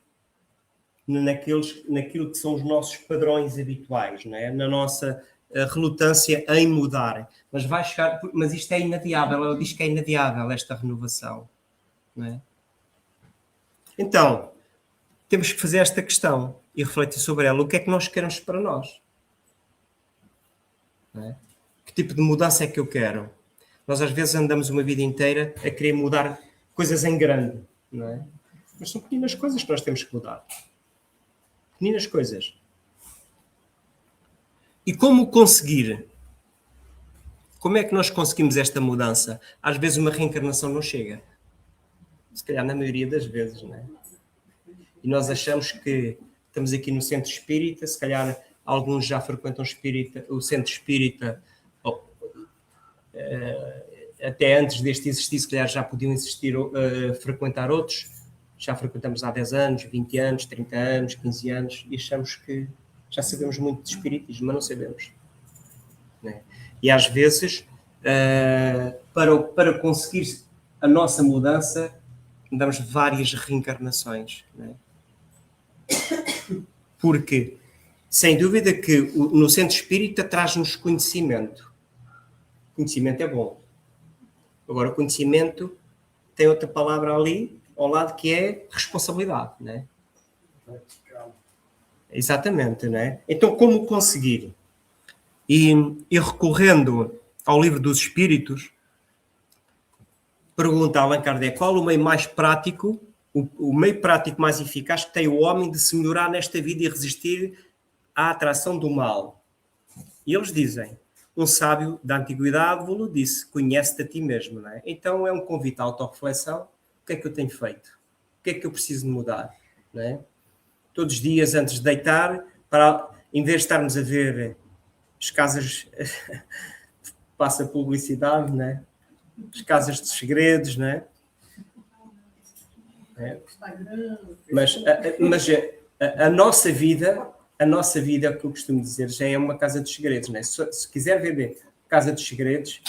naquilo que são os nossos padrões habituais, não é? Na nossa relutância em mudar. Mas isto é inadiável, ela diz que é inadiável esta renovação, não é? Então, temos que fazer esta questão e refletir sobre ela. O que é que nós queremos para nós? Não é? Que tipo de mudança é que eu quero? Nós às vezes andamos uma vida inteira a querer mudar coisas em grande, não é? Mas são pequenas coisas que nós temos que mudar. Pequenas coisas. E como conseguir? Como é que nós conseguimos esta mudança? Às vezes uma reencarnação não chega. Se calhar na maioria das vezes, não é? E nós achamos que estamos aqui no centro espírita, se calhar alguns já frequentam o centro espírita, até antes deste existir, se calhar já podiam frequentar outros. Já frequentamos há 10 anos, 20 anos, 30 anos, 15 anos, e achamos que já sabemos muito de espiritismo, mas não sabemos. Não é? E às vezes, para conseguir a nossa mudança, damos várias reencarnações. Não é? Porque, sem dúvida que no centro espírita traz-nos conhecimento. Conhecimento é bom. Agora, o conhecimento tem outra palavra ali, ao lado, que é responsabilidade, não é? Exatamente, não é? Então, como conseguir? E recorrendo ao Livro dos Espíritos, pergunta a Allan Kardec qual o meio mais prático, o meio prático mais eficaz que tem o homem de se melhorar nesta vida e resistir à atração do mal. E eles dizem, um sábio da antiguidade vos disse, conhece-te a ti mesmo. Não é? Então é um convite à autorreflexão. O que é que eu tenho feito? O que é que eu preciso de mudar? Não é? Todos os dias antes de deitar, em vez de estarmos a ver as casas, passa publicidade, não é? As casas de segredos, não é? Mas a nossa vida, o que eu costumo dizer, já é uma casa dos segredos, não é? Se quiser ver casa dos segredos,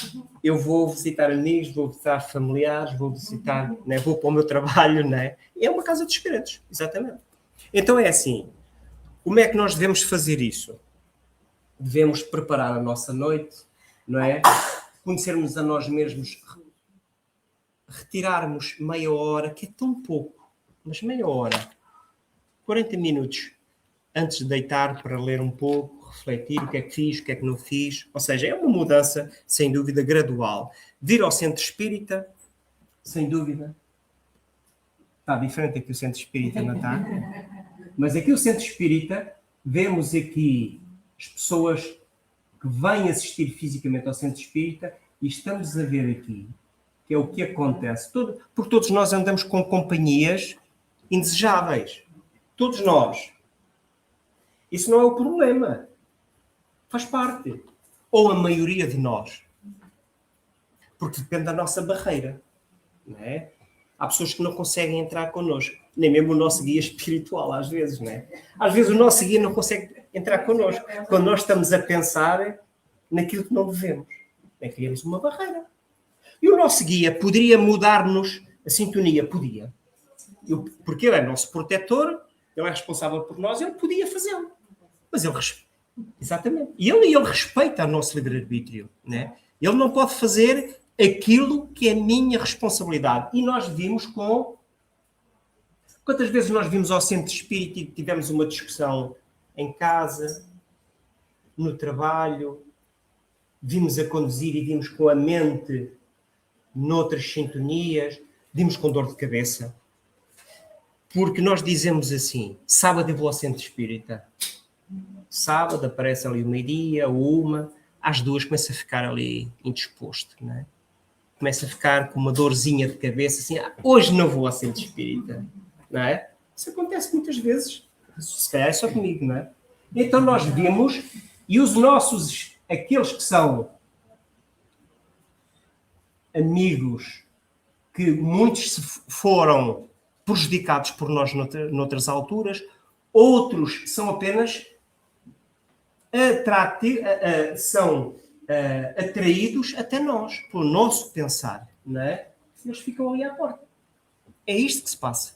eu vou visitar amigos, vou visitar familiares, vou visitar, né? Vou para o meu trabalho, não é? É uma casa dos segredos, exatamente. Então é assim, como é que nós devemos fazer isso? Devemos preparar a nossa noite, não é? Conhecermos a nós mesmos, retirarmos meia hora, que é tão pouco, mas meia hora, 40 minutos antes de deitar para ler um pouco, refletir o que é que fiz, o que é que não fiz. Ou seja, é uma mudança, sem dúvida, gradual. Vir ao centro espírita, sem dúvida, está diferente aqui o centro espírita, não está? Mas aqui o centro espírita, vemos aqui as pessoas que vêm assistir fisicamente ao centro espírita e estamos a ver aqui que é o que acontece. Porque todos nós andamos com companhias indesejáveis. Todos nós. Isso não é o problema. Faz parte. Ou a maioria de nós. Porque depende da nossa barreira. Não é? Há pessoas que não conseguem entrar connosco. Nem mesmo o nosso guia espiritual, às vezes. Não é? Às vezes o nosso guia não consegue entrar connosco. Quando nós estamos a pensar naquilo que não devemos. Criamos uma barreira. E o nosso guia poderia mudar-nos a sintonia? Podia. Porque ele é nosso protetor, ele é responsável por nós, ele podia fazê-lo. Mas ele respeita. Exatamente. E ele respeita o nosso livre-arbítrio. Né? Ele não pode fazer aquilo que é minha responsabilidade. E nós vimos com... Quantas vezes nós vimos ao centro espírita e tivemos uma discussão em casa, no trabalho, vimos a conduzir e vimos com a mente noutras sintonias, vimos com dor de cabeça. Porque nós dizemos assim, sábado eu vou ao centro espírita. Sábado aparece ali o meio-dia, uma, às 2 começa a ficar ali indisposto, não é? Começa a ficar com uma dorzinha de cabeça, assim, hoje não vou ao centro espírita, não é? Isso acontece muitas vezes, se calhar é só comigo, não é? Então nós vimos, e os nossos, aqueles que são amigos, que muitos se foram prejudicados por nós noutras alturas, outros são apenas atraídos até nós, pelo nosso pensar, não é? Eles ficam ali à porta. É isto que se passa.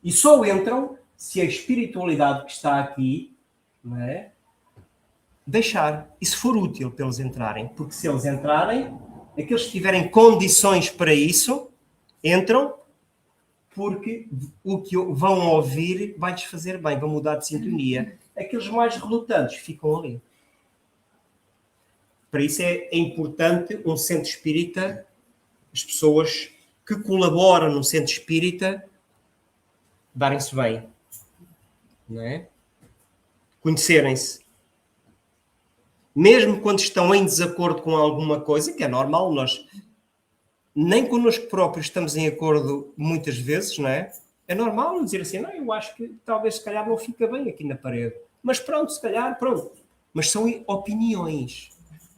E só entram se a espiritualidade que está aqui, não é? Deixar. E se for útil para eles entrarem. Porque se eles entrarem, aqueles que tiverem condições para isso, entram, porque o que vão ouvir vai-lhes fazer bem, vão mudar de sintonia. Aqueles mais relutantes ficam ali. Para isso é importante um centro espírita, as pessoas que colaboram no centro espírita, darem-se bem. Não é? Conhecerem-se. Mesmo quando estão em desacordo com alguma coisa, que é normal, nós nem connosco próprios estamos em acordo muitas vezes, não é? É normal dizer assim, não, eu acho que talvez se calhar não fica bem aqui na parede. Mas pronto, se calhar, pronto. Mas são opiniões.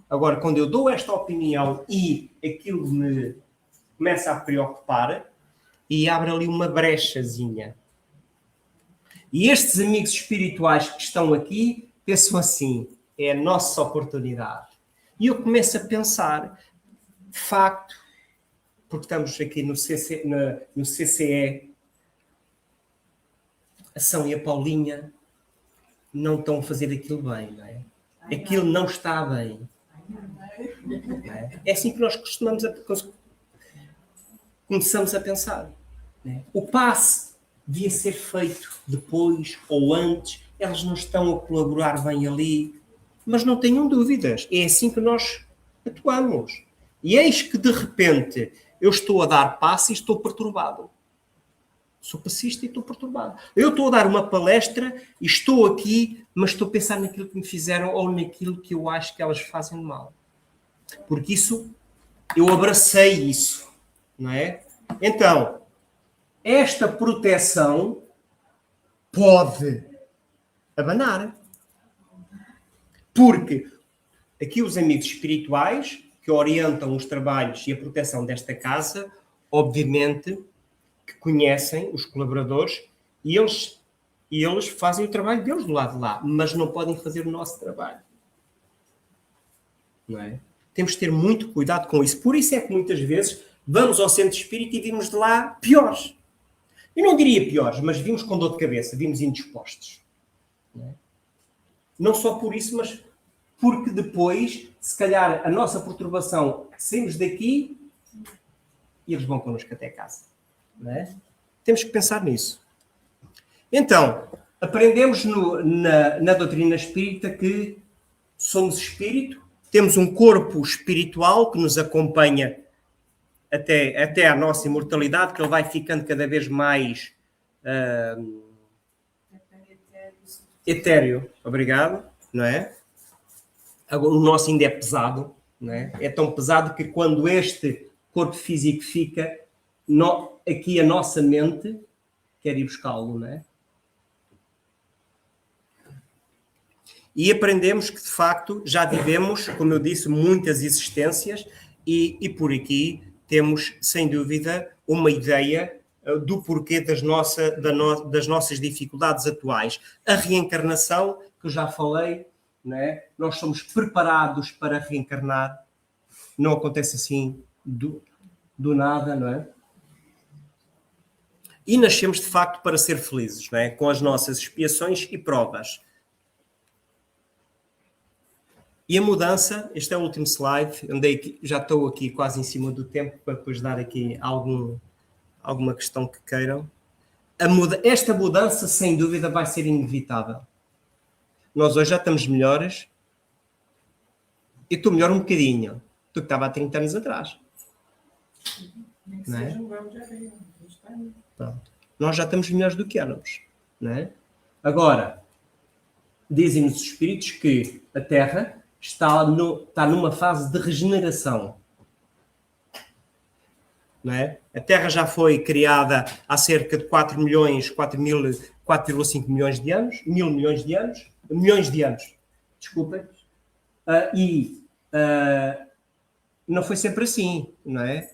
Agora, quando eu dou esta opinião e aquilo me começa a preocupar e abre ali uma brechazinha. E estes amigos espirituais que estão aqui pensam assim, é a nossa oportunidade. E eu começo a pensar, de facto, porque estamos aqui no CCE, a São e a Paulinha não estão a fazer aquilo bem, não é? Aquilo não está bem. Não é? É assim que nós começamos a pensar. Não é? O passe devia ser feito depois ou antes, elas não estão a colaborar bem ali, mas não tenham dúvidas. É assim que nós Atuamos. E eis que, de repente, eu estou a dar passe e estou perturbado. Sou passista e estou perturbado. Eu estou a dar uma palestra e estou aqui, mas estou a pensar naquilo que me fizeram ou naquilo que eu acho que elas fazem de mal. Porque isso, eu abracei isso, não é? Então, esta proteção pode abanar. Porque aqui os amigos espirituais que orientam os trabalhos e a proteção desta casa, obviamente que conhecem os colaboradores e eles fazem o trabalho deles do lado de lá, mas não podem fazer o nosso trabalho. Não é? Temos de ter muito cuidado com isso. Por isso é que muitas vezes vamos ao centro espírita e vimos de lá piores. Eu não diria piores, mas vimos com dor de cabeça, vimos indispostos. Não é? Não só por isso, mas porque depois, se calhar, a nossa perturbação, saímos daqui e eles vão connosco até casa. Não é? Temos que pensar nisso. Então, aprendemos na doutrina espírita que somos espírito, temos um corpo espiritual que nos acompanha até à nossa imortalidade, que ele vai ficando cada vez mais etéreo. Obrigado. Não é? O nosso ainda é pesado. Não é? É tão pesado que quando este corpo físico fica, aqui a nossa mente quer ir buscá-lo, não é? E aprendemos que, de facto, já vivemos, como eu disse, muitas existências e por aqui temos, sem dúvida, uma ideia do porquê das nossas dificuldades atuais. A reencarnação, que eu já falei, não é? Nós somos preparados para reencarnar. Não acontece assim do nada, não é? E nascemos, de facto, para ser felizes, não é? Com as nossas expiações e provas. E a mudança, este é o último slide, já estou aqui quase em cima do tempo para depois dar aqui alguma questão que queiram. Esta mudança, sem dúvida, vai ser inevitável. Nós hoje já estamos melhores. Eu estou melhor um bocadinho do que estava há 30 anos atrás. Não é? Pronto. Nós já estamos melhores do que éramos. Não é? Agora, dizem-nos os espíritos que a Terra está numa fase de regeneração. Não é? A Terra já foi criada há cerca de 4,5 milhões de anos, milhões de anos, desculpem, não foi sempre assim, não é?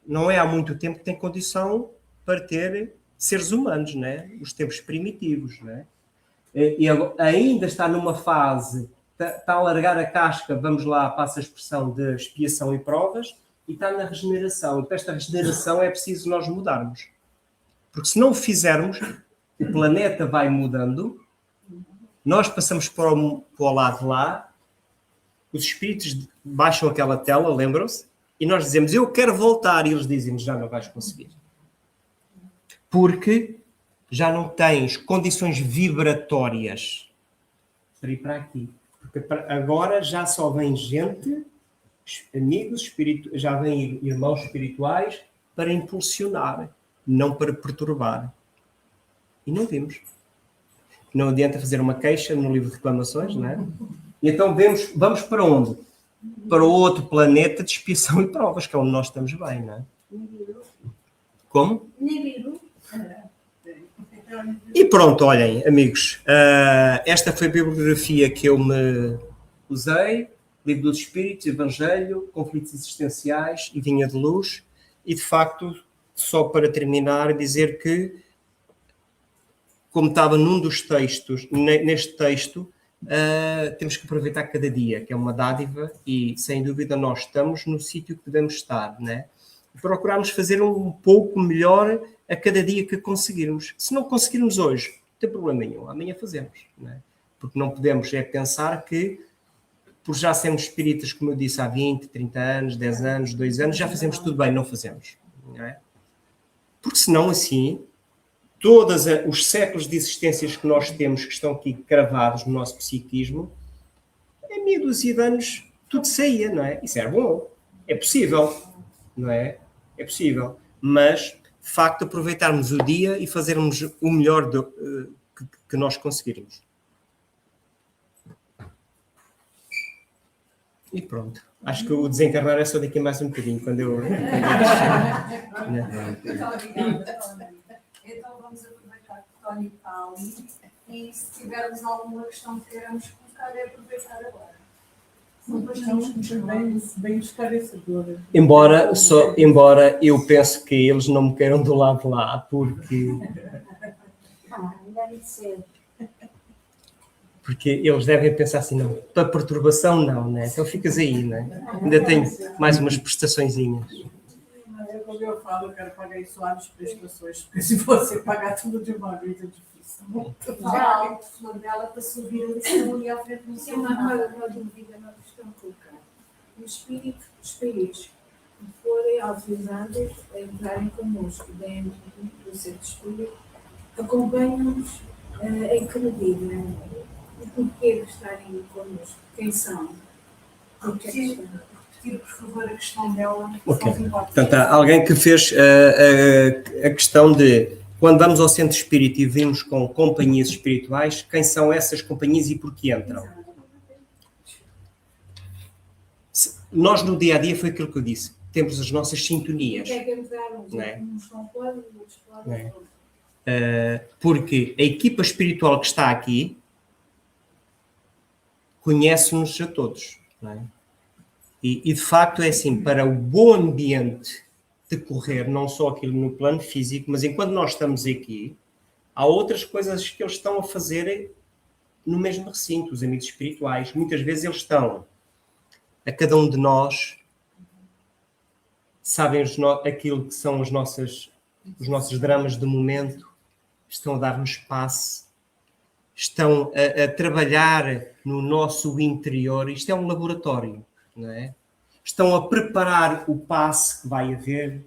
Não é há muito tempo que tem condição para ter seres humanos, não é? Os tempos primitivos, não é? E ainda está numa fase, está a largar a casca, vamos lá, passa a expressão de expiação e provas, e está na regeneração. E para esta regeneração é preciso nós mudarmos. Porque se não o fizermos, o planeta vai mudando, nós passamos para o lado de lá, os espíritos baixam aquela tela, lembram-se, e nós dizemos, eu quero voltar, e eles dizem, já não vais conseguir. Porque já não tens condições vibratórias para ir para aqui. Porque agora já só vem gente, amigos, já vêm irmãos espirituais para impulsionar, não para perturbar. E não vimos. Não adianta fazer uma queixa no livro de reclamações, não é? E então vamos para onde? Para o outro planeta de expiação e provas, que é onde nós estamos bem, não é? Como? E pronto, olhem, amigos, esta foi a bibliografia que eu me usei, Livro dos Espíritos, Evangelho, Conflitos Existenciais e Vinha de Luz, e de facto, só para terminar, dizer que, como estava num dos textos, neste texto, temos que aproveitar cada dia, que é uma dádiva, e sem dúvida nós estamos no sítio que devemos estar, né? Procurarmos fazer um pouco melhor a cada dia que conseguirmos. Se não conseguirmos hoje, não tem problema nenhum, amanhã fazemos, né? Porque não podemos pensar que, por já sermos espíritas, como eu disse, há 20, 30 anos, 10 anos, 2 anos, já fazemos tudo bem, não fazemos. Não é? Porque senão, assim, todos os séculos de existências que nós temos, que estão aqui cravados no nosso psiquismo, em 1000 de anos tudo saía, não é? Isso era bom. É possível, não é? É possível. Mas, de facto, aproveitarmos o dia e fazermos o melhor que nós conseguirmos. E pronto. Acho que o desencarnar é só daqui a mais um bocadinho, quando eu Muito obrigada. Então vamos aproveitar que o Tony está ali e se tivermos alguma questão que queiramos colocar, é aproveitar agora. Uma questão bem esclarecedora. Embora eu pense que eles não me queiram do lado de lá, porque eles devem pensar assim, não, para perturbação não, né? Então ficas aí, né? Ainda tenho mais umas prestaçõezinhas. Quando eu falo, eu quero pagar isso lá nas prestações, porque se você pagar tudo de uma vez é difícil. Fala alto, flor dela, para subir a lição ali à frente do seu uma dúvida, uma questão colocar. Os espíritos que forem autorizados a entrarem connosco dentro do centro espírita, acompanham-nos em que medida? O porquê de estarem connosco? Quem são? Repetir, por favor, a questão dela. Ok. Portanto, há alguém que fez a questão de quando vamos ao centro espírita e vimos com companhias espirituais, quem são essas companhias e por que entram? Nós no dia a dia foi aquilo que eu disse, temos as nossas sintonias. Não é? Não é? Porque a equipa espiritual que está aqui conhece-nos a todos. Não é? E de facto é assim, para o bom ambiente decorrer, não só aquilo no plano físico, mas enquanto nós estamos aqui, há outras coisas que eles estão a fazer no mesmo recinto, os amigos espirituais. Muitas vezes eles estão, a cada um de nós, sabem aquilo que são os nossos dramas do momento, estão a dar-nos espaço, estão a trabalhar no nosso interior. Isto é um laboratório, não é? Estão a preparar o passe que vai haver,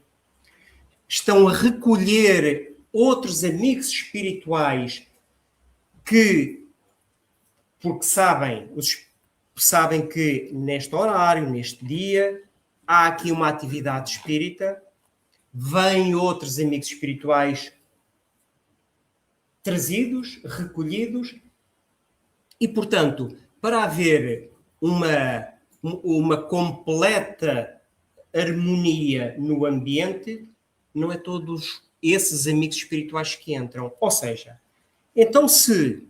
estão a recolher outros amigos espirituais que, porque sabem que neste horário, neste dia, há aqui uma atividade espírita, vêm outros amigos espirituais trazidos, recolhidos, e, portanto, para haver uma completa harmonia no ambiente, não é todos esses amigos espirituais que entram. Ou seja, então São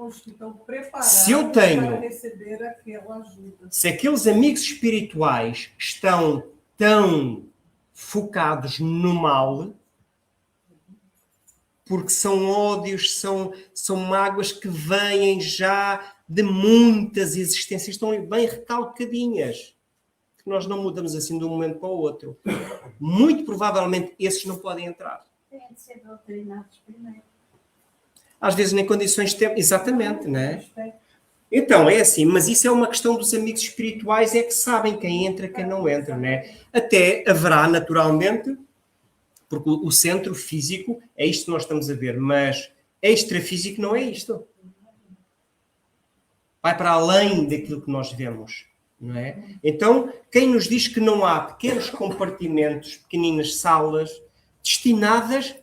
os que estão preparados para receber aquela ajuda. Se aqueles amigos espirituais estão tão focados no mal, porque são ódios, são mágoas que vêm já de muitas existências, estão bem recalcadinhas, que nós não mudamos assim de um momento para o outro. Muito provavelmente esses não podem entrar. Têm de ser doutrinados primeiro. Às vezes nem condições têm, exatamente, não é? Então, é assim, mas isso é uma questão dos amigos espirituais, é que sabem quem entra e quem não entra, não é? Até haverá, naturalmente, porque o centro físico é isto que nós estamos a ver, mas extrafísico não é isto. Vai para além daquilo que nós vemos, não é? Então, quem nos diz que não há pequenos compartimentos, pequeninas salas, destinadas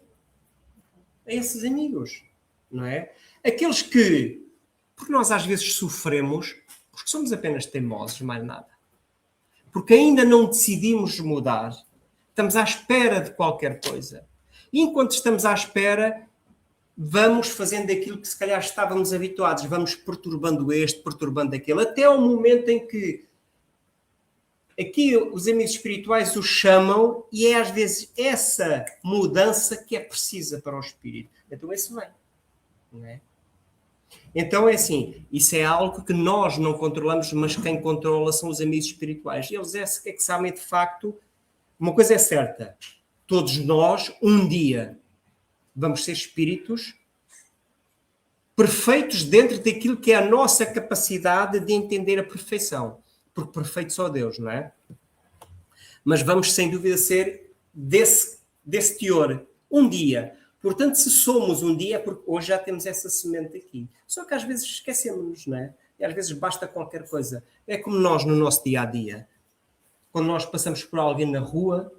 a esses amigos, não é? Aqueles que, porque nós às vezes sofremos, porque somos apenas teimosos, mais nada. Porque ainda não decidimos mudar, estamos à espera de qualquer coisa. E enquanto estamos à espera, vamos fazendo aquilo que se calhar estávamos habituados, vamos perturbando este, perturbando aquele, até ao momento em que aqui os amigos espirituais os chamam e é às vezes essa mudança que é precisa para o espírito. Então esse vem, não é? Então é assim, isso é algo que nós não controlamos, mas quem controla são os amigos espirituais. Eles é que sabem de facto. Uma coisa é certa, todos nós, um dia, vamos ser espíritos perfeitos dentro daquilo que é a nossa capacidade de entender a perfeição. Porque perfeito só Deus, não é? Mas vamos, sem dúvida, ser desse teor, um dia. Portanto, se somos um dia, é porque hoje já temos essa semente aqui. Só que às vezes esquecemos-nos, não é? E às vezes basta qualquer coisa. É como nós no nosso dia-a-dia. Quando nós passamos por alguém na rua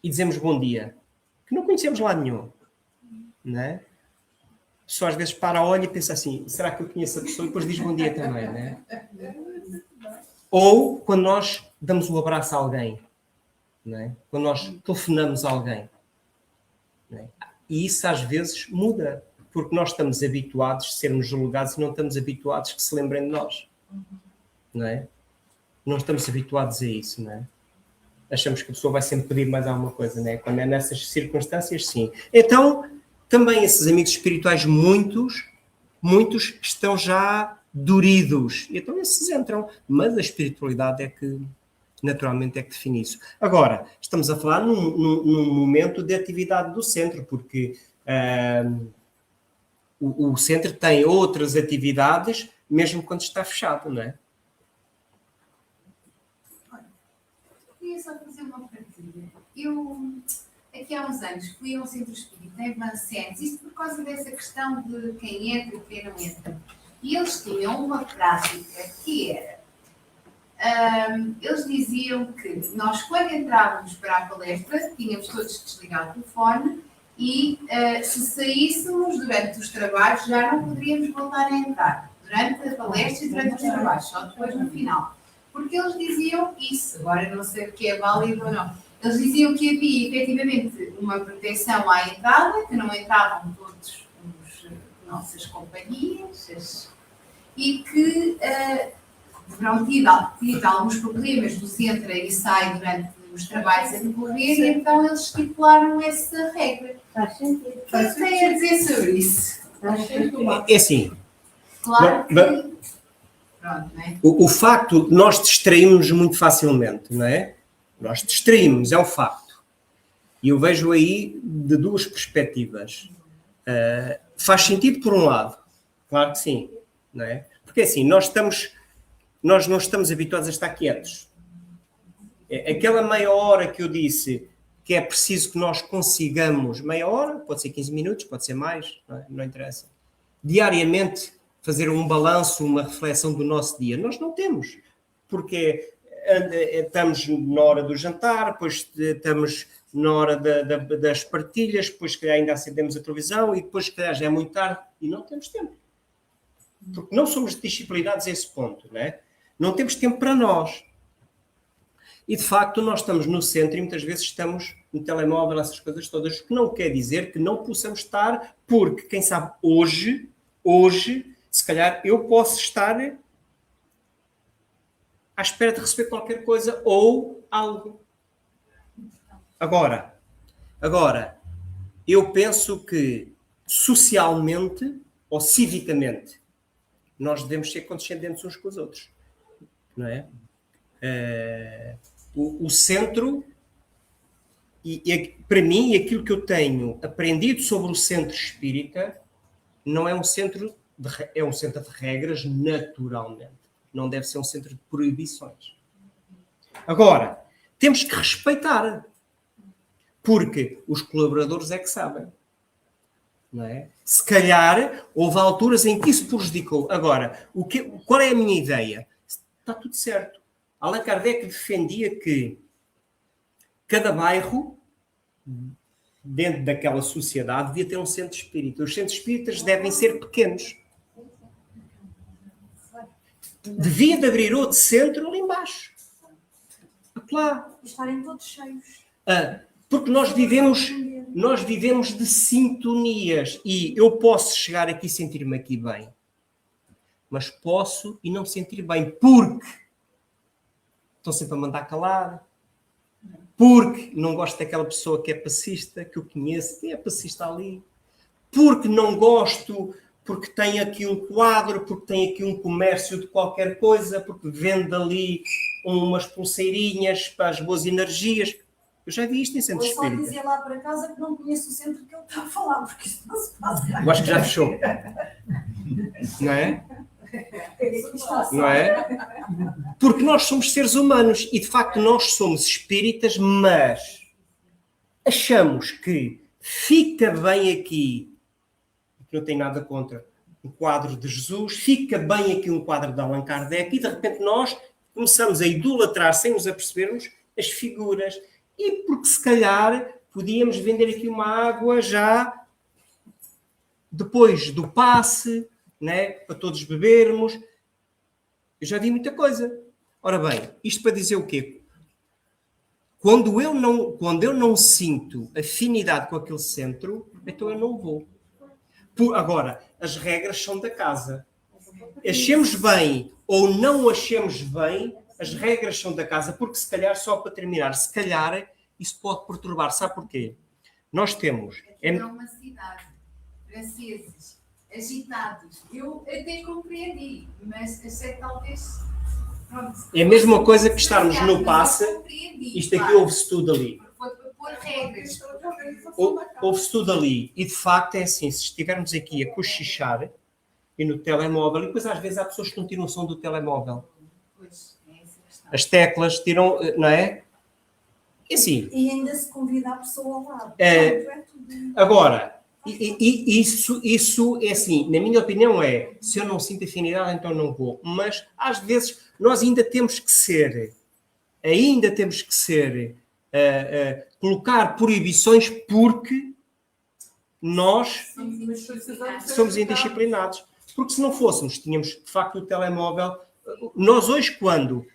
e dizemos bom dia, que não conhecemos lá nenhum, não é? A pessoa às vezes para, olha e pensa assim, será que eu conheço a pessoa? E depois diz bom dia também, não é? Ou quando nós damos um abraço a alguém, não é? Quando nós telefonamos a alguém, não é? E isso às vezes muda, porque nós estamos habituados a sermos julgados e não estamos habituados que se lembrem de nós, não é? Não estamos habituados a isso, não é? Achamos que a pessoa vai sempre pedir mais alguma coisa, não é? Quando é nessas circunstâncias, sim. Então, também esses amigos espirituais, muitos estão já duridos. Então esses entram. Mas a espiritualidade é que, naturalmente, é que define isso. Agora, estamos a falar num momento de atividade do centro, porque o centro tem outras atividades, mesmo quando está fechado, não é? Queria só fazer uma partilha. Eu, aqui há uns anos, fui a um centro espírita em Vincennes, isto por causa dessa questão de quem entra e quem não entra. E eles tinham uma prática que era, eles diziam que nós, quando entrávamos para a palestra, tínhamos todos que desligar o telefone e se saíssemos durante os trabalhos, já não poderíamos voltar a entrar. Durante a palestra e durante os trabalhos, só depois no final. Porque eles diziam isso, agora não sei o que é válido ou não. Eles diziam que havia efetivamente uma proteção à entrada, que não entravam todos os nossas companhias e que terão tido alguns problemas do centro e sai durante os trabalhos a decorrer, e então eles estipularam essa regra. Faz sentido. O que tem a dizer sobre isso? É assim. Claro que... Pronto, não é? O facto, nós distraímos muito facilmente, não é? Nós distraímos, é um facto. E eu vejo aí de duas perspectivas. Faz sentido por um lado, claro que sim, não é? Porque assim, nós não estamos habituados a estar quietos. Aquela meia hora que eu disse que é preciso que nós consigamos, meia hora, pode ser 15 minutos, pode ser mais, não interessa. Diariamente fazer um balanço, uma reflexão do nosso dia. Nós não temos, porque estamos na hora do jantar, depois estamos na hora das partilhas, depois que ainda acendemos a televisão e depois que já é muito tarde e não temos tempo. Porque não somos disciplinados a esse ponto, não é? Não temos tempo para nós. E de facto nós estamos no centro e muitas vezes estamos no telemóvel, essas coisas todas, o que não quer dizer que não possamos estar, porque quem sabe hoje, se calhar eu posso estar à espera de receber qualquer coisa ou algo. Agora, eu penso que socialmente ou civicamente nós devemos ser condescendentes uns com os outros, não é? O centro, para mim, aquilo que eu tenho aprendido sobre o centro espírita não é um centro é um centro de regras, naturalmente. Não deve ser um centro de proibições. Agora, temos que respeitar, porque os colaboradores é que sabem. Não é? Se calhar, houve alturas em que isso prejudicou. Agora, qual é a minha ideia? Está tudo certo. Allan Kardec defendia que cada bairro, dentro daquela sociedade, devia ter um centro espírita. Os centros espíritas devem ser pequenos. Devia de abrir outro centro ali embaixo. Lá. Estarem todos cheios. Porque nós vivemos de sintonias e eu posso chegar aqui e sentir-me aqui bem, mas posso e não sentir bem porque estão sempre a mandar calar, porque não gosto daquela pessoa que é passista, que eu conheço, que é passista ali, porque não gosto, porque tem aqui um quadro, porque tem aqui um comércio de qualquer coisa, porque vende ali umas pulseirinhas para as boas energias. Eu já vi isto em centros espíritas. Vou só dizer lá para casa que não conheço o centro que ele está a falar, porque isto não se passa. Eu acho que já fechou. Não é? Não é? Porque nós somos seres humanos e, de facto, nós somos espíritas, mas achamos que fica bem aqui, que não tem nada contra, um quadro de Jesus, fica bem aqui um quadro de Allan Kardec e de repente nós começamos a idolatrar sem nos apercebermos as figuras. E porque se calhar podíamos vender aqui uma água já depois do passe, né, para todos bebermos. Eu já vi muita coisa. Ora bem, isto para dizer o quê? Quando eu não sinto afinidade com aquele centro, então eu não vou. Agora, as regras são da casa. Achemos bem ou não achemos bem, as regras são da casa, porque se calhar, só para terminar, se calhar isso pode perturbar. Sabe porquê? Nós temos... É uma cidade, franceses, agitados. Eu até compreendi, mas achei que talvez... Pronto, é a mesma coisa que estarmos no passe. Isto aqui ouve-se tudo ali. Foi para pôr regras. Ouve-se tudo ali. E de facto é assim, se estivermos aqui a cochichar e no telemóvel, e depois às vezes há pessoas que não tiram o som do telemóvel. Pois, é essa a questão. As teclas tiram, não é? E assim. E ainda se convida a pessoa ao lado. Agora, isso é assim, na minha opinião se eu não sinto afinidade, então não vou. Mas às vezes nós ainda temos que ser, colocar proibições porque nós somos indisciplinados. Porque se não fôssemos, tínhamos de facto o telemóvel. Nós hoje quando,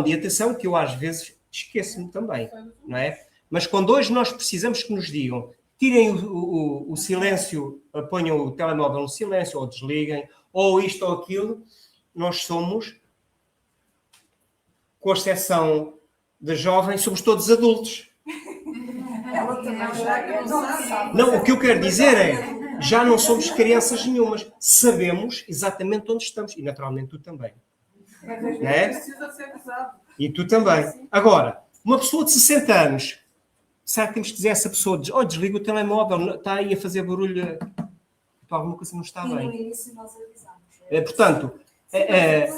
e atenção que eu às vezes esqueço-me também, não é? Mas quando hoje nós precisamos que nos digam, tirem o silêncio, ponham o telemóvel no silêncio, ou desliguem, ou isto ou aquilo, nós somos, com exceção da jovem, somos todos adultos. Ela também já Não, o que eu quero dizer já não somos crianças nenhumas. Sabemos exatamente onde estamos. E naturalmente tu também. Não é? Precisa ser usado. E tu também. Agora, uma pessoa de 60 anos, será que temos que dizer a essa pessoa, desliga o telemóvel, está aí a fazer barulho, alguma coisa não está E no bem. início nós avisamos. Portanto,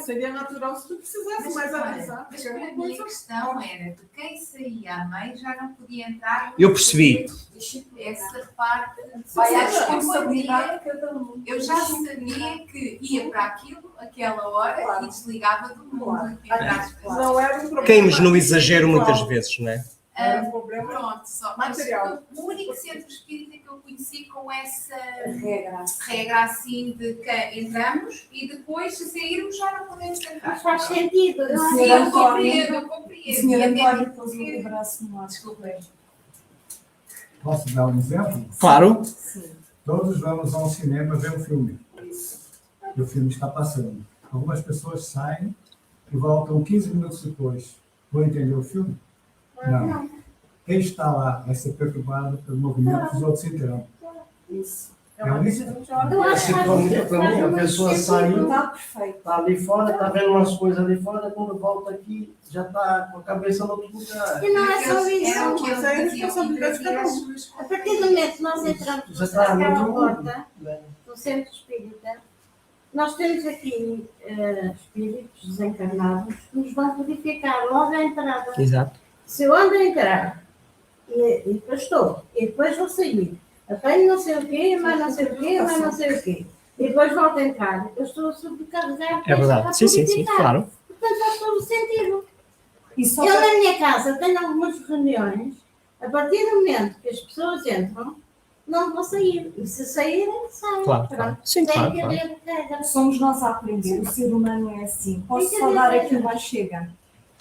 Seria natural se tu precisasse mais avisar. Mas a minha questão era de quem saía à meio já não podia entrar. eu percebi. Essa parte Vai à eu responsabilidade sabia- de cada um. Eu já sabia que ia para aquilo, aquela hora, Claro. e desligava do mundo. Claro. entre aspas. Não era um problema. Caímos no exagero muitas vezes, não é? Era um problema. Pronto, só Material. o único centro espírita que eu conheci com essa Regra. regra assim de que entramos e depois, se sairmos, já não podemos entrar. Faz sentido. O Sim, senhor eu António, compreendo, eu o compreendo. senhor E até António porque- pôs o braço no ar. Desculpa. Posso dar um exemplo? Claro. Sim, Todos vamos a um cinema ver um filme. isso. E o filme está passando. Algumas pessoas saem e voltam 15 minutos depois. Vão entender o filme? Não. Quem está lá vai ser perturbado pelo movimento dos outros internos. Isso. É um Eu acho que Para mim, a pessoa saiu, Está perfeito. está ali fora, está vendo umas coisas ali fora, quando volta aqui, já está com a cabeça no outro lugar. E não é só Era o isso. que Mas é eles diziam, que responsabilidade de cada trazia as um. suas A partir do momento que nós entramos Já está no naquela outro mundo. porta do centro espírita, nós temos aqui espíritos desencarnados que nos vão verificar logo a entrada. Exato. Se eu ando a entrar e depois estou, e depois vou sair, apanho não sei o quê, mas não sei o quê, mas não sei o quê, e depois volto a entrar, eu estou a sobrecarregar. É verdade. Sim, sim, sim, claro. Portanto, faz todo o sentido. E só Eu, para... na minha casa, tenho algumas reuniões, a partir do momento que as pessoas entram, não vou sair. E se saírem, saem. Claro, Pronto. claro. Sim, Tem claro, que claro. haver regra. Somos nós a aprender. O ser humano é assim. Posso só dar aqui uma chega?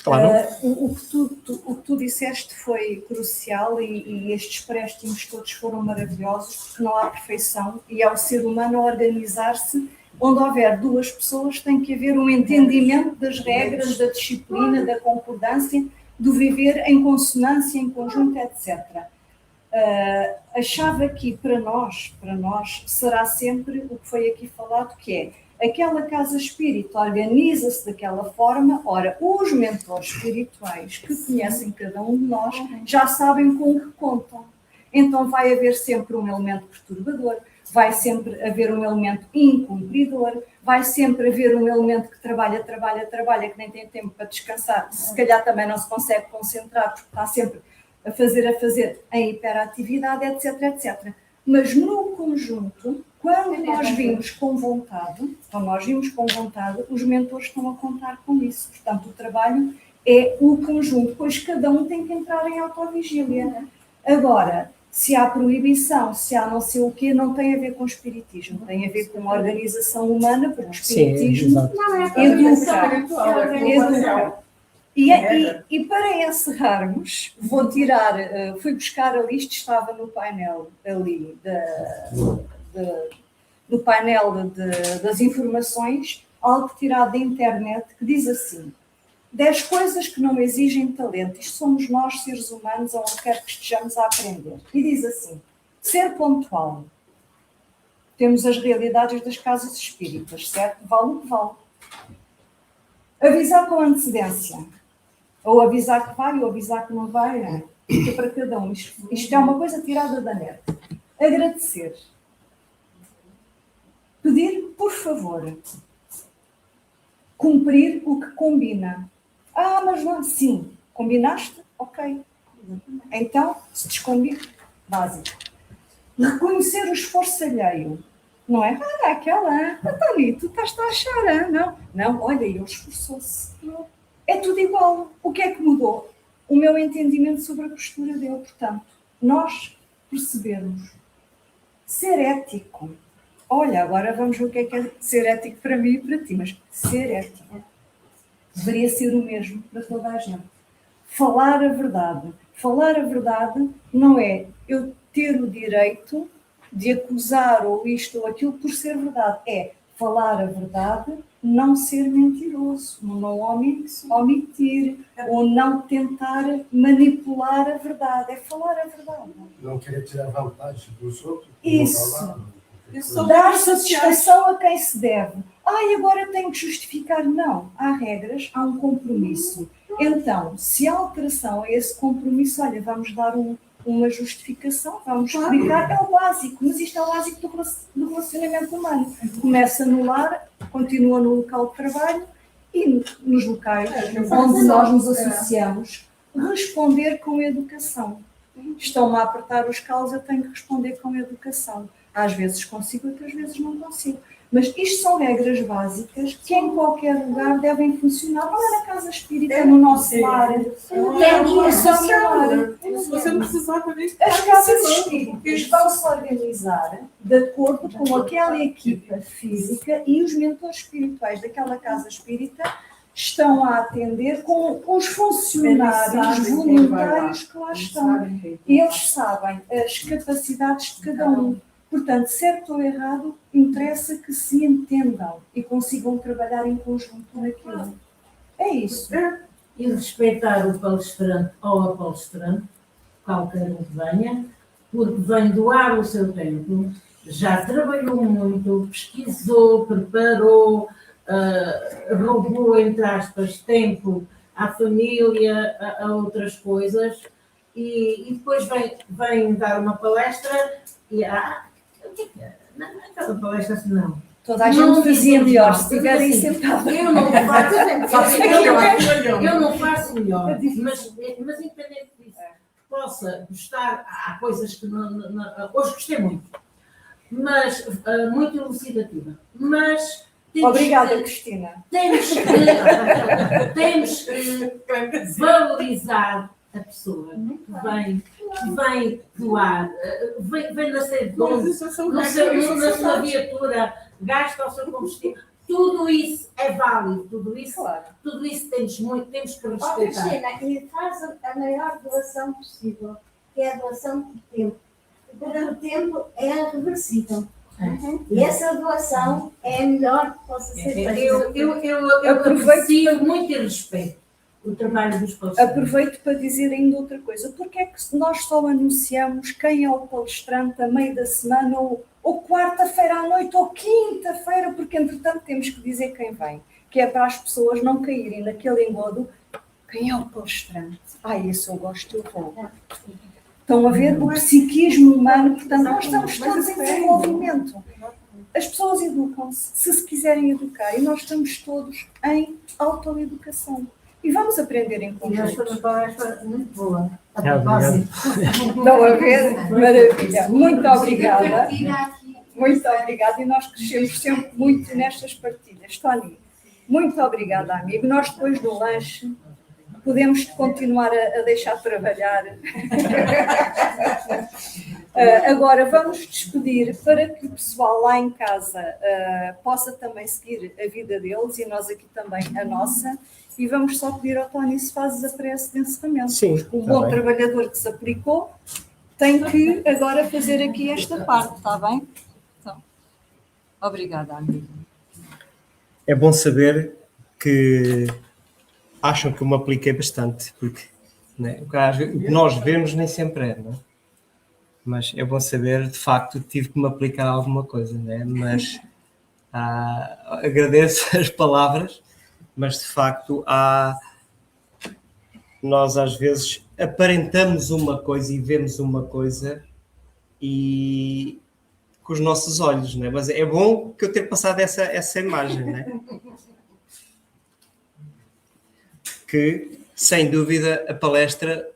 Claro. O que tu disseste foi crucial e estes préstimos todos foram maravilhosos, porque não há perfeição e é o ser humano a organizar-se. Onde houver duas pessoas tem que haver um entendimento das regras, da disciplina, da concordância, do viver em consonância, em conjunto, etc. A chave aqui para nós será sempre o que foi aqui falado, que é aquela casa espírita organiza-se daquela forma. Ora, os mentores espirituais que conhecem cada um de nós já sabem com o que contam. Então vai haver sempre um elemento perturbador, vai sempre haver um elemento incumpridor, vai sempre haver um elemento que trabalha, que nem tem tempo para descansar, se calhar também não se consegue concentrar porque está sempre a fazer em hiperatividade, etc, etc. Mas no conjunto, Quando nós vimos com vontade, os mentores estão a contar com isso. Portanto, o trabalho é o conjunto, pois cada um tem que entrar em autovigília. Agora, se há proibição, se há não sei o quê, não tem a ver com o espiritismo, tem a ver com a organização humana, porque o espiritismo educa. E para encerrarmos, vou tirar, fui buscar a lista, estava no painel ali, no painel das informações, algo tirado da internet que diz assim: 10 coisas que não exigem talento. Isto somos nós, seres humanos, onde quer que estejamos a aprender. E diz assim: ser pontual. Temos as realidades das casas espíritas, certo? Vale o que vale. Avisar com antecedência. Ou avisar que vai, ou avisar que não vai. Não é? Fica para cada um. Isto é uma coisa tirada da net. Agradecer. Pedir, por favor. Cumprir o que combina. Ah, mas não, sim. Combinaste? Ok. Então, se descombina, básico. Reconhecer o esforço alheio. Não é? Ah, aquela, Tony, tu estás a achar, não? Não, olha, ele esforçou-se. É tudo igual. O que é que mudou? O meu entendimento sobre a postura dele. Portanto, nós percebermos. Ser ético. Olha, agora vamos ver o que é ser ético para mim e para ti, mas ser ético deveria ser o mesmo para toda a gente. Falar a verdade. Falar a verdade não é eu ter o direito de acusar ou isto ou aquilo por ser verdade. É falar a verdade, não ser mentiroso, não omitir, ou não tentar manipular a verdade. É falar a verdade. Não querer tirar vantagem dos outros. Isso. Dar satisfação a quem se deve. Agora tenho que justificar. Não. Há regras, há um compromisso. Então, se há alteração a esse compromisso, olha, vamos dar uma justificação, vamos explicar. É o básico, mas isto é o básico do relacionamento humano. Começa no lar, continua no local de trabalho e nos locais onde nós nos associamos. Responder com educação. Estão-me a apertar os calos, eu tenho que responder com educação. Às vezes consigo, outras vezes não consigo. Mas isto são regras básicas que em qualquer lugar devem funcionar. Não é na casa espírita, no nosso lar. Se você não precisar também. As casas espíritas vão-se organizar de acordo com aquela equipa física e os mentores espirituais daquela casa espírita estão a atender com os funcionários voluntários que lá estão. E eles sabem as capacidades de cada um. Portanto, certo ou errado, interessa que se entendam e consigam trabalhar em conjunto naquilo. É isso. E respeitar o palestrante ou a palestrante, qualquer um que venha, porque vem doar o seu tempo, já trabalhou muito, pesquisou, preparou, roubou, entre aspas, tempo à família, a outras coisas, e depois vem dar uma palestra e aquela palestra assim, não. Toda a gente fazia melhor se estiverem sentados. Eu não faço melhor, mas independente disso, possa gostar, há coisas que hoje gostei muito, mas muito elucidativa, mas obrigada, Cristina. Temos que valorizar a pessoa que vem doar, vem nascer de onde, na sua viatura, gasta o seu combustível. Tudo isso é válido, tudo isso temos que respeitar. Cristina, e faz a maior doação possível, que é a doação de tempo. Porque o tempo é reversível. E essa doação é a melhor que possa ser feita. Eu aprecio muito e respeito o trabalho dos palestrantes. Aproveito para dizer ainda outra coisa. Porque é que nós só anunciamos quem é o palestrante a meio da semana, ou quarta-feira à noite, ou quinta-feira, porque entretanto temos que dizer quem vem, que é para as pessoas não caírem naquele engodo. Quem é o palestrante? Esse eu gosto, eu vou. Estão a ver o psiquismo humano, portanto nós estamos todos em desenvolvimento. As pessoas educam-se, se quiserem educar, e nós estamos todos em autoeducação. E vamos aprender em conjunto. Nós fomos palestra muito boa. Estão a ver? Maravilha. Muito obrigada. Muito obrigada, e nós crescemos sempre muito nestas partilhas. Tony, muito obrigada, amigo. Nós depois do lanche podemos continuar a deixar trabalhar. Agora vamos despedir para que o pessoal lá em casa possa também seguir a vida deles e nós aqui também a nossa. E vamos só pedir ao Tony se fazes a prece de encerramento. Sim, o bom trabalhador que se aplicou tem que agora fazer aqui esta parte, está bem? Então, obrigada, amigo. É bom saber que acham que eu me apliquei bastante, porque né, o que nós vemos nem sempre é, não é? Mas é bom saber, de facto, que tive que me aplicar a alguma coisa, né? Mas agradeço as palavras, mas de facto nós às vezes aparentamos uma coisa e vemos uma coisa e com os nossos olhos, né? Mas é bom que eu tenha passado essa imagem, né? Que, sem dúvida, a palestra,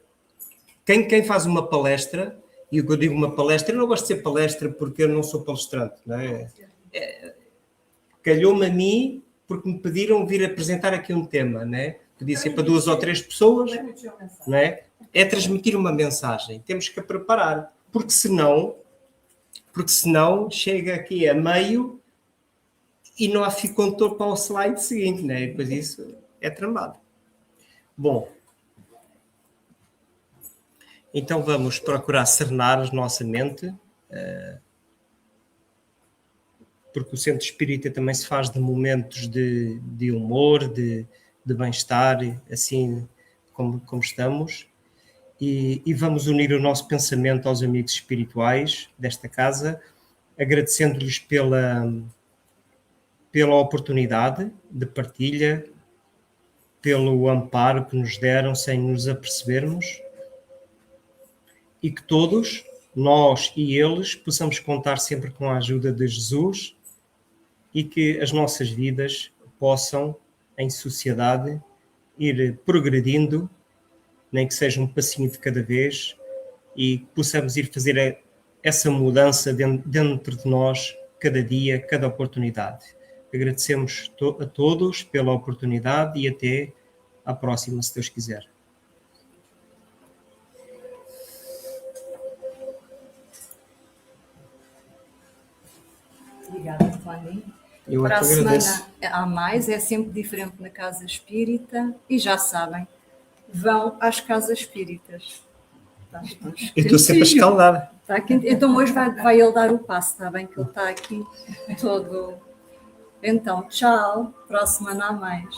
quem faz uma palestra, e o que eu digo uma palestra, eu não gosto de ser palestra porque eu não sou palestrante, não é? Calhou-me a mim porque me pediram vir apresentar aqui um tema, né? Podia ser para 2 ou 3 pessoas, não é? É transmitir uma mensagem, temos que a preparar, porque senão chega aqui a meio e não há fio condutor para o slide seguinte, né? E depois isso é tramado. Bom, então vamos procurar serenar a nossa mente, porque o centro espírita também se faz de momentos de humor, de bem-estar, assim como estamos, e vamos unir o nosso pensamento aos amigos espirituais desta casa, agradecendo-lhes pela oportunidade de partilha, pelo amparo que nos deram sem nos apercebermos, e que todos, nós e eles, possamos contar sempre com a ajuda de Jesus e que as nossas vidas possam, em sociedade, ir progredindo, nem que seja um passinho de cada vez, e que possamos ir fazer essa mudança dentro de nós, cada dia, cada oportunidade. Agradecemos a todos pela oportunidade e até à próxima, se Deus quiser. Obrigada, Tony. Eu Para a agradeço. semana há mais, é sempre diferente na Casa Espírita e já sabem, vão às Casas Espíritas. Eu estou sempre a escaldar. Está aqui, então hoje vai ele dar o passo, está bem? Que ele está aqui todo. Então, tchau. Para a semana há mais.